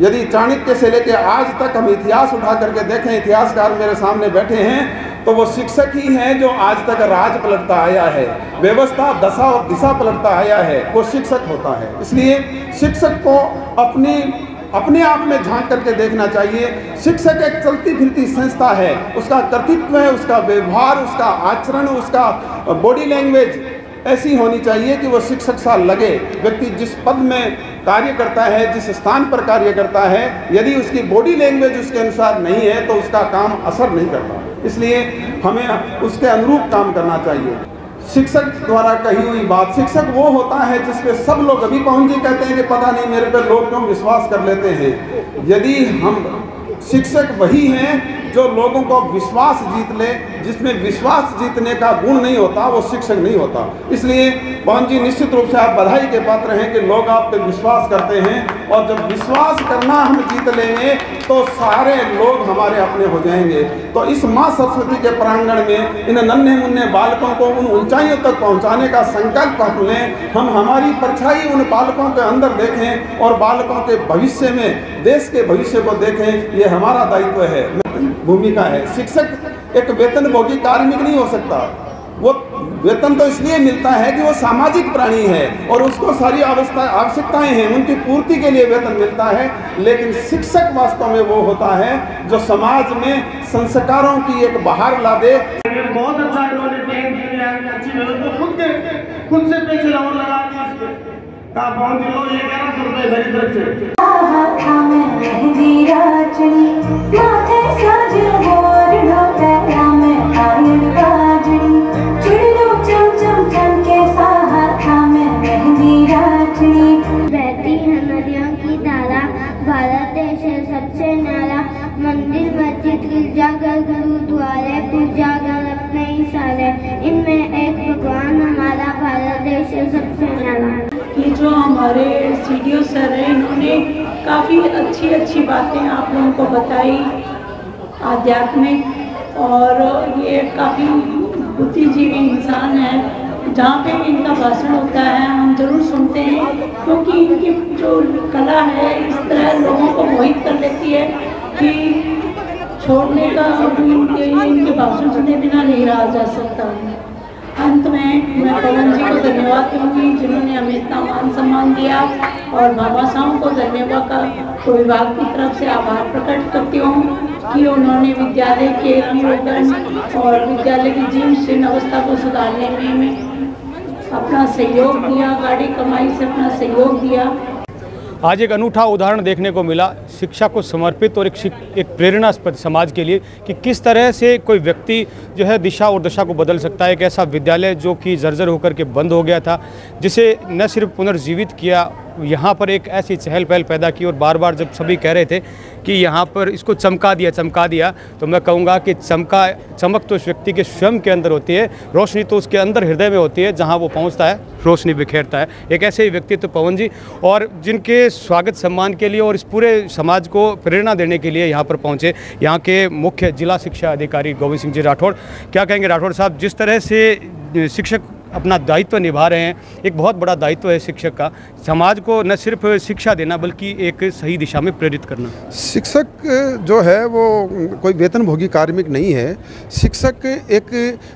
S20: यदि चाणक्य से लेकर आज तक हम इतिहास उठा करके देखें, इतिहासकार मेरे सामने बैठे हैं, तो वो शिक्षक ही हैं जो आज तक राज पलटता आया है, व्यवस्था दशा और दिशा पलटता आया है, वो शिक्षक होता है। इसलिए शिक्षक को अपने आप में झांक करके देखना चाहिए। शिक्षक एक चलती फिरती संस्था है, उसका कर्तृत्व है, उसका व्यवहार, उसका आचरण, उसका बॉडी लैंग्वेज ऐसी होनी चाहिए कि वो शिक्षक सा लगे। व्यक्ति जिस पद में कार्य करता है, जिस स्थान पर कार्य करता है, यदि उसकी बॉडी लैंग्वेज उसके अनुसार नहीं है तो उसका काम असर नहीं करता। इसलिए हमें उसके अनुरूप काम करना चाहिए। शिक्षक द्वारा कही हुई बात, शिक्षक वो होता है जिसपे सब लोग, अभी पवन जी कहते हैं कि पता नहीं मेरे पे लोग क्यों विश्वास कर लेते हैं। यदि हम शिक्षक वही हैं जो लोगों को विश्वास जीत ले, जिसमें विश्वास जीतने का गुण नहीं होता वो शिक्षक नहीं होता। इसलिए पवन जी निश्चित रूप से आप बधाई के पात्र हैं कि लोग आप पे विश्वास करते हैं, और जब विश्वास करना हम जीत लेंगे तो सारे लोग हमारे अपने हो जाएंगे। तो इस माँ सरस्वती के प्रांगण में इन नन्हे मुन्ने बालकों को उन ऊंचाइयों तक पहुँचाने का संकल्प हम लें। हम हमारी परछाई उन बालकों के अंदर देखें और बालकों के भविष्य में, देश के भविष्य को देखें, ये हमारा दायित्व है, भूमिका है। शिक्षक एक वेतनभोगी कार्मिक नहीं हो सकता। वो वेतन तो इसलिए मिलता है कि वो सामाजिक प्राणी है और उसको सारी आवश्यकताएं हैं, उनकी पूर्ति के लिए वेतन मिलता है। लेकिन शिक्षक वास्तव में वो होता है जो समाज में संस्कारों की एक बहार ला दे।
S8: बहुत अच्छा इन्होंने ट्रेन किया, अच्छी व्यवस्था, खुद से पैसे और लगा दिए। पहुँच लो ये 1100 रुपये मेरी तरफ से।
S9: बहती है नदियों की धारा, भारत देश है सबसे न्यारा, मंदिर मस्जिद गिरजा घर गुरुद्वारे, पूजा घर अपने ही सारे, इनमें एक भगवान हमारा, भारत देश है सबसे न्यारा।
S21: ये जो हमारे सीडीओ सर हैं, इन्होंने काफ़ी अच्छी बातें आप लोगों को बताई आध्यात्मिक, और ये काफ़ी बुद्धिजीवी इंसान है। जहाँ पे इनका भाषण होता है हम जरूर सुनते हैं, क्योंकि इनकी जो कला है इस तरह लोगों को मोहित कर लेती है कि छोड़ने का इनके भाषण सुने बिना नहीं रहा जा सकता। अंत में मैं पवन जी को धन्यवाद दूंगी जिन्होंने हमें इतना मान सम्मान दिया, और बाबा साहब को धन्यवाद का विभाग की तरफ से आभार प्रकट करती हूँ कि उन्होंने विद्यालय के निरोधन और विद्यालय की जीर्ण शीर्ण अवस्था को सुधारने में अपना सहयोग दिया, गाड़ी कमाई से अपना सहयोग दिया।
S1: आज एक अनूठा उदाहरण देखने को मिला शिक्षा को समर्पित और एक प्रेरणास्पद समाज के लिए कि किस तरह से कोई व्यक्ति जो है दिशा और दशा को बदल सकता है। एक ऐसा विद्यालय जो कि जर्जर होकर के बंद हो गया था, जिसे न सिर्फ पुनर्जीवित किया, यहाँ पर एक ऐसी चहल पहल पैदा की, और बार बार जब सभी कह रहे थे कि यहाँ पर इसको चमका दिया, तो मैं कहूँगा कि चमक तो उस व्यक्ति के स्वयं के अंदर होती है, रोशनी तो उसके अंदर हृदय में होती है, जहाँ वो पहुँचता है रोशनी बिखेरता है। एक ऐसे ही व्यक्तित्व पवन जी, और जिनके स्वागत सम्मान के लिए और इस पूरे समाज को प्रेरणा देने के लिए यहाँ पर पहुँचे यहाँ के मुख्य जिला शिक्षा अधिकारी गोविंद सिंह जी राठौड़। क्या कहेंगे राठौड़ साहब, जिस तरह से शिक्षक अपना दायित्व निभा रहे हैं, एक बहुत बड़ा दायित्व है शिक्षक का, समाज को न सिर्फ शिक्षा देना बल्कि एक सही दिशा में प्रेरित करना।
S20: शिक्षक जो है वो कोई वेतनभोगी कार्मिक नहीं है। शिक्षक एक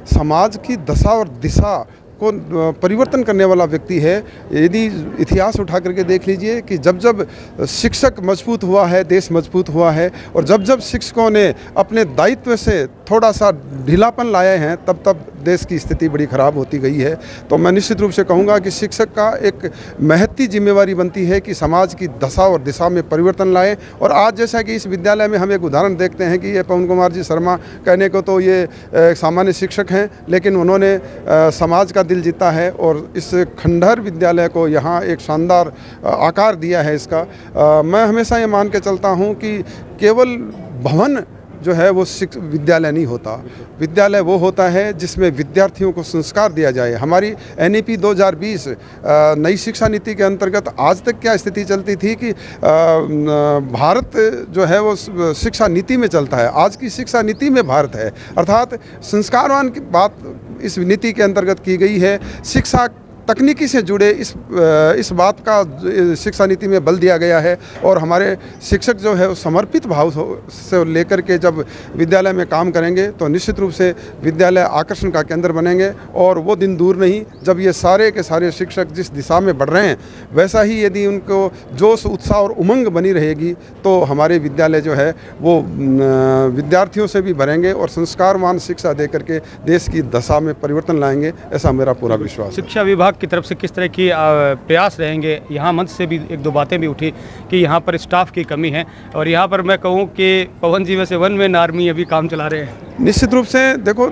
S20: समाज की दशा और दिशा को परिवर्तन करने वाला व्यक्ति है। यदि इतिहास उठा करके देख लीजिए कि जब जब शिक्षक मजबूत हुआ है, देश मजबूत हुआ है, और जब जब शिक्षकों ने अपने दायित्व से थोड़ा सा ढीलापन लाए हैं, तब तब देश की स्थिति बड़ी ख़राब होती गई है। तो मैं निश्चित रूप से कहूँगा कि शिक्षक का एक महती जिम्मेवारी बनती है कि समाज की दशा और दिशा में परिवर्तन लाए। और आज जैसा कि इस विद्यालय में हम एक उदाहरण देखते हैं कि ये पवन कुमार जी शर्मा कहने को तो ये सामान्य शिक्षक हैं, लेकिन उन्होंने समाज का दिल जीता है और इस खंडहर विद्यालय को यहाँ एक शानदार आकार दिया है इसका। मैं हमेशा ये मान के चलता हूँ कि केवल भवन जो है वो विद्यालय नहीं होता। विद्यालय वो होता है जिसमें विद्यार्थियों को संस्कार दिया जाए। हमारी NEP 2020 नई शिक्षा नीति के अंतर्गत आज तक क्या स्थिति चलती थी कि भारत जो है वो शिक्षा नीति में चलता है, आज की शिक्षा नीति में भारत है, अर्थात संस्कारवान की बात इस नीति के अंतर्गत की गई है। शिक्षा तकनीकी से जुड़े इस बात का शिक्षा नीति में बल दिया गया है और हमारे शिक्षक जो है समर्पित भाव से लेकर के जब विद्यालय में काम करेंगे तो निश्चित रूप से विद्यालय आकर्षण का केंद्र बनेंगे। और वो दिन दूर नहीं जब ये सारे के सारे शिक्षक जिस दिशा में बढ़ रहे हैं, वैसा ही यदि उनको जोश, उत्साह और उमंग बनी रहेगी तो हमारे विद्यालय जो है वो विद्यार्थियों से भी भरेंगे और संस्कारवान शिक्षा दे करके देश की दशा में परिवर्तन लाएंगे, ऐसा मेरा पूरा विश्वास है।
S1: शिक्षा विभाग की तरफ से किस तरह की प्रयास रहेंगे? यहाँ मंच से भी एक दो बातें भी उठी कि यहाँ पर स्टाफ की कमी है, और यहाँ पर मैं कहूँ कि पवन जी वैसे वन मैन आर्मी अभी काम चला रहे हैं।
S20: निश्चित रूप से देखो,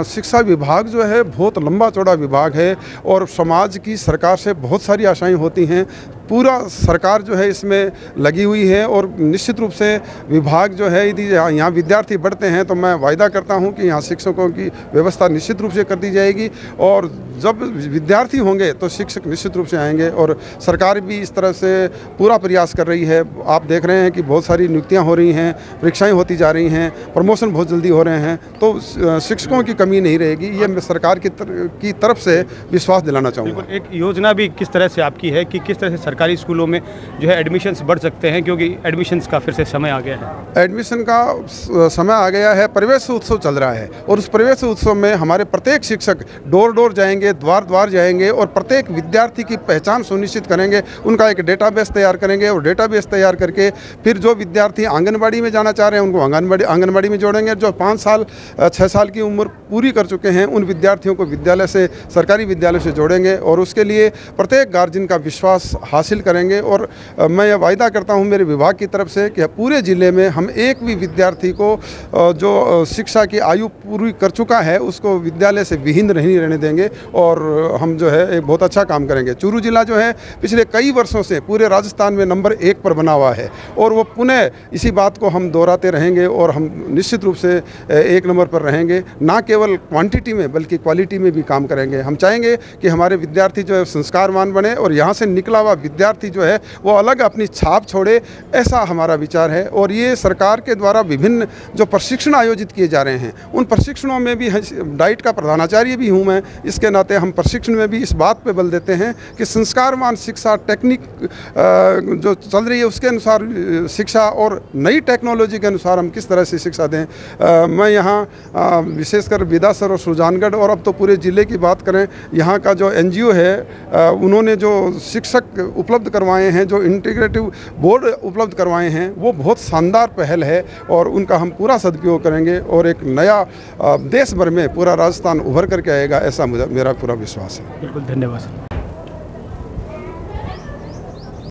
S20: शिक्षा विभाग जो है बहुत लंबा चौड़ा विभाग है और समाज की सरकार से बहुत सारी आशाएं होती हैं। पूरा सरकार जो है इसमें लगी हुई है और निश्चित रूप से विभाग जो है यदि यहाँ विद्यार्थी बढ़ते हैं तो मैं वायदा करता हूँ कि यहाँ शिक्षकों की व्यवस्था निश्चित रूप से कर दी जाएगी। और जब विद्यार्थी होंगे तो शिक्षक निश्चित रूप से आएंगे और सरकार भी इस तरह से पूरा प्रयास कर रही है। आप देख रहे हैं कि बहुत सारी नियुक्तियाँ हो रही हैं, परीक्षाएँ होती जा रही हैं, प्रमोशन बहुत जल्दी हो रहे हैं, तो शिक्षकों की कमी नहीं रहेगी, ये मैं सरकार की तरफ से विश्वास दिलाना चाहूँगा।
S1: एक योजना भी किस तरह से आपकी है कि किस तरह से सरकारी स्कूलों में जो है एडमिशन्स बढ़ सकते हैं, क्योंकि एडमिशन्स का फिर से समय आ गया है?
S20: एडमिशन का समय आ गया है, प्रवेश उत्सव चल रहा है और उस प्रवेश उत्सव में हमारे प्रत्येक शिक्षक डोर डोर जाएंगे, द्वार द्वार जाएंगे और प्रत्येक विद्यार्थी की पहचान सुनिश्चित करेंगे, उनका एक डेटाबेस तैयार करेंगे और डेटाबेस तैयार करके फिर जो विद्यार्थी आंगनबाड़ी में जाना चाह रहे हैं उनको आंगनबाड़ी में जोड़ेंगे। जो 5 साल 6 साल की उम्र पूरी कर चुके हैं उन विद्यार्थियों को विद्यालय से, सरकारी विद्यालय से जोड़ेंगे और उसके लिए प्रत्येक गार्जियन का विश्वास हासिल करेंगे। और मैं यह वायदा करता हूं मेरे विभाग की तरफ से कि पूरे ज़िले में हम एक भी विद्यार्थी को जो शिक्षा की आयु पूरी कर चुका है उसको विद्यालय से विहीन नहीं रहने देंगे और हम जो है एक बहुत अच्छा काम करेंगे। चूरू जिला जो है पिछले कई वर्षों से पूरे राजस्थान में नंबर 1 पर बना हुआ है और वो पुनः इसी बात को हम दोहराते रहेंगे और हम निश्चित रूप से 1 नंबर पर रहेंगे, ना केवल क्वांटिटी में बल्कि क्वालिटी में भी काम करेंगे। हम चाहेंगे कि हमारे विद्यार्थी जो है संस्कारवान बने और यहाँ से निकला हुआ विद्यार्थी जो है वो अलग अपनी छाप छोड़े, ऐसा हमारा विचार है। और ये सरकार के द्वारा विभिन्न जो प्रशिक्षण आयोजित किए जा रहे हैं उन प्रशिक्षणों में भी डाइट का प्रधानाचार्य भी हूँ मैं, इसके नाते हम प्रशिक्षण में भी इस बात पर बल देते हैं कि संस्कारवान शिक्षा, टेक्निक जो चल रही है उसके अनुसार शिक्षा और नई टेक्नोलॉजी के अनुसार हम किस तरह से शिक्षा दें। मैं यहाँ विशेषकर बिदासर और सुजानगढ़ और अब तो पूरे ज़िले की बात करें, यहाँ का जो NGO है उन्होंने जो शिक्षक उपलब्ध करवाए हैं, जो इंटीग्रेटिव बोर्ड उपलब्ध करवाए हैं, वो बहुत शानदार पहल है और उनका हम पूरा सदुपयोग करेंगे और एक नया देश भर में पूरा राजस्थान उभर करके आएगा, ऐसा मेरा पूरा विश्वास है।
S1: बिल्कुल, धन्यवाद।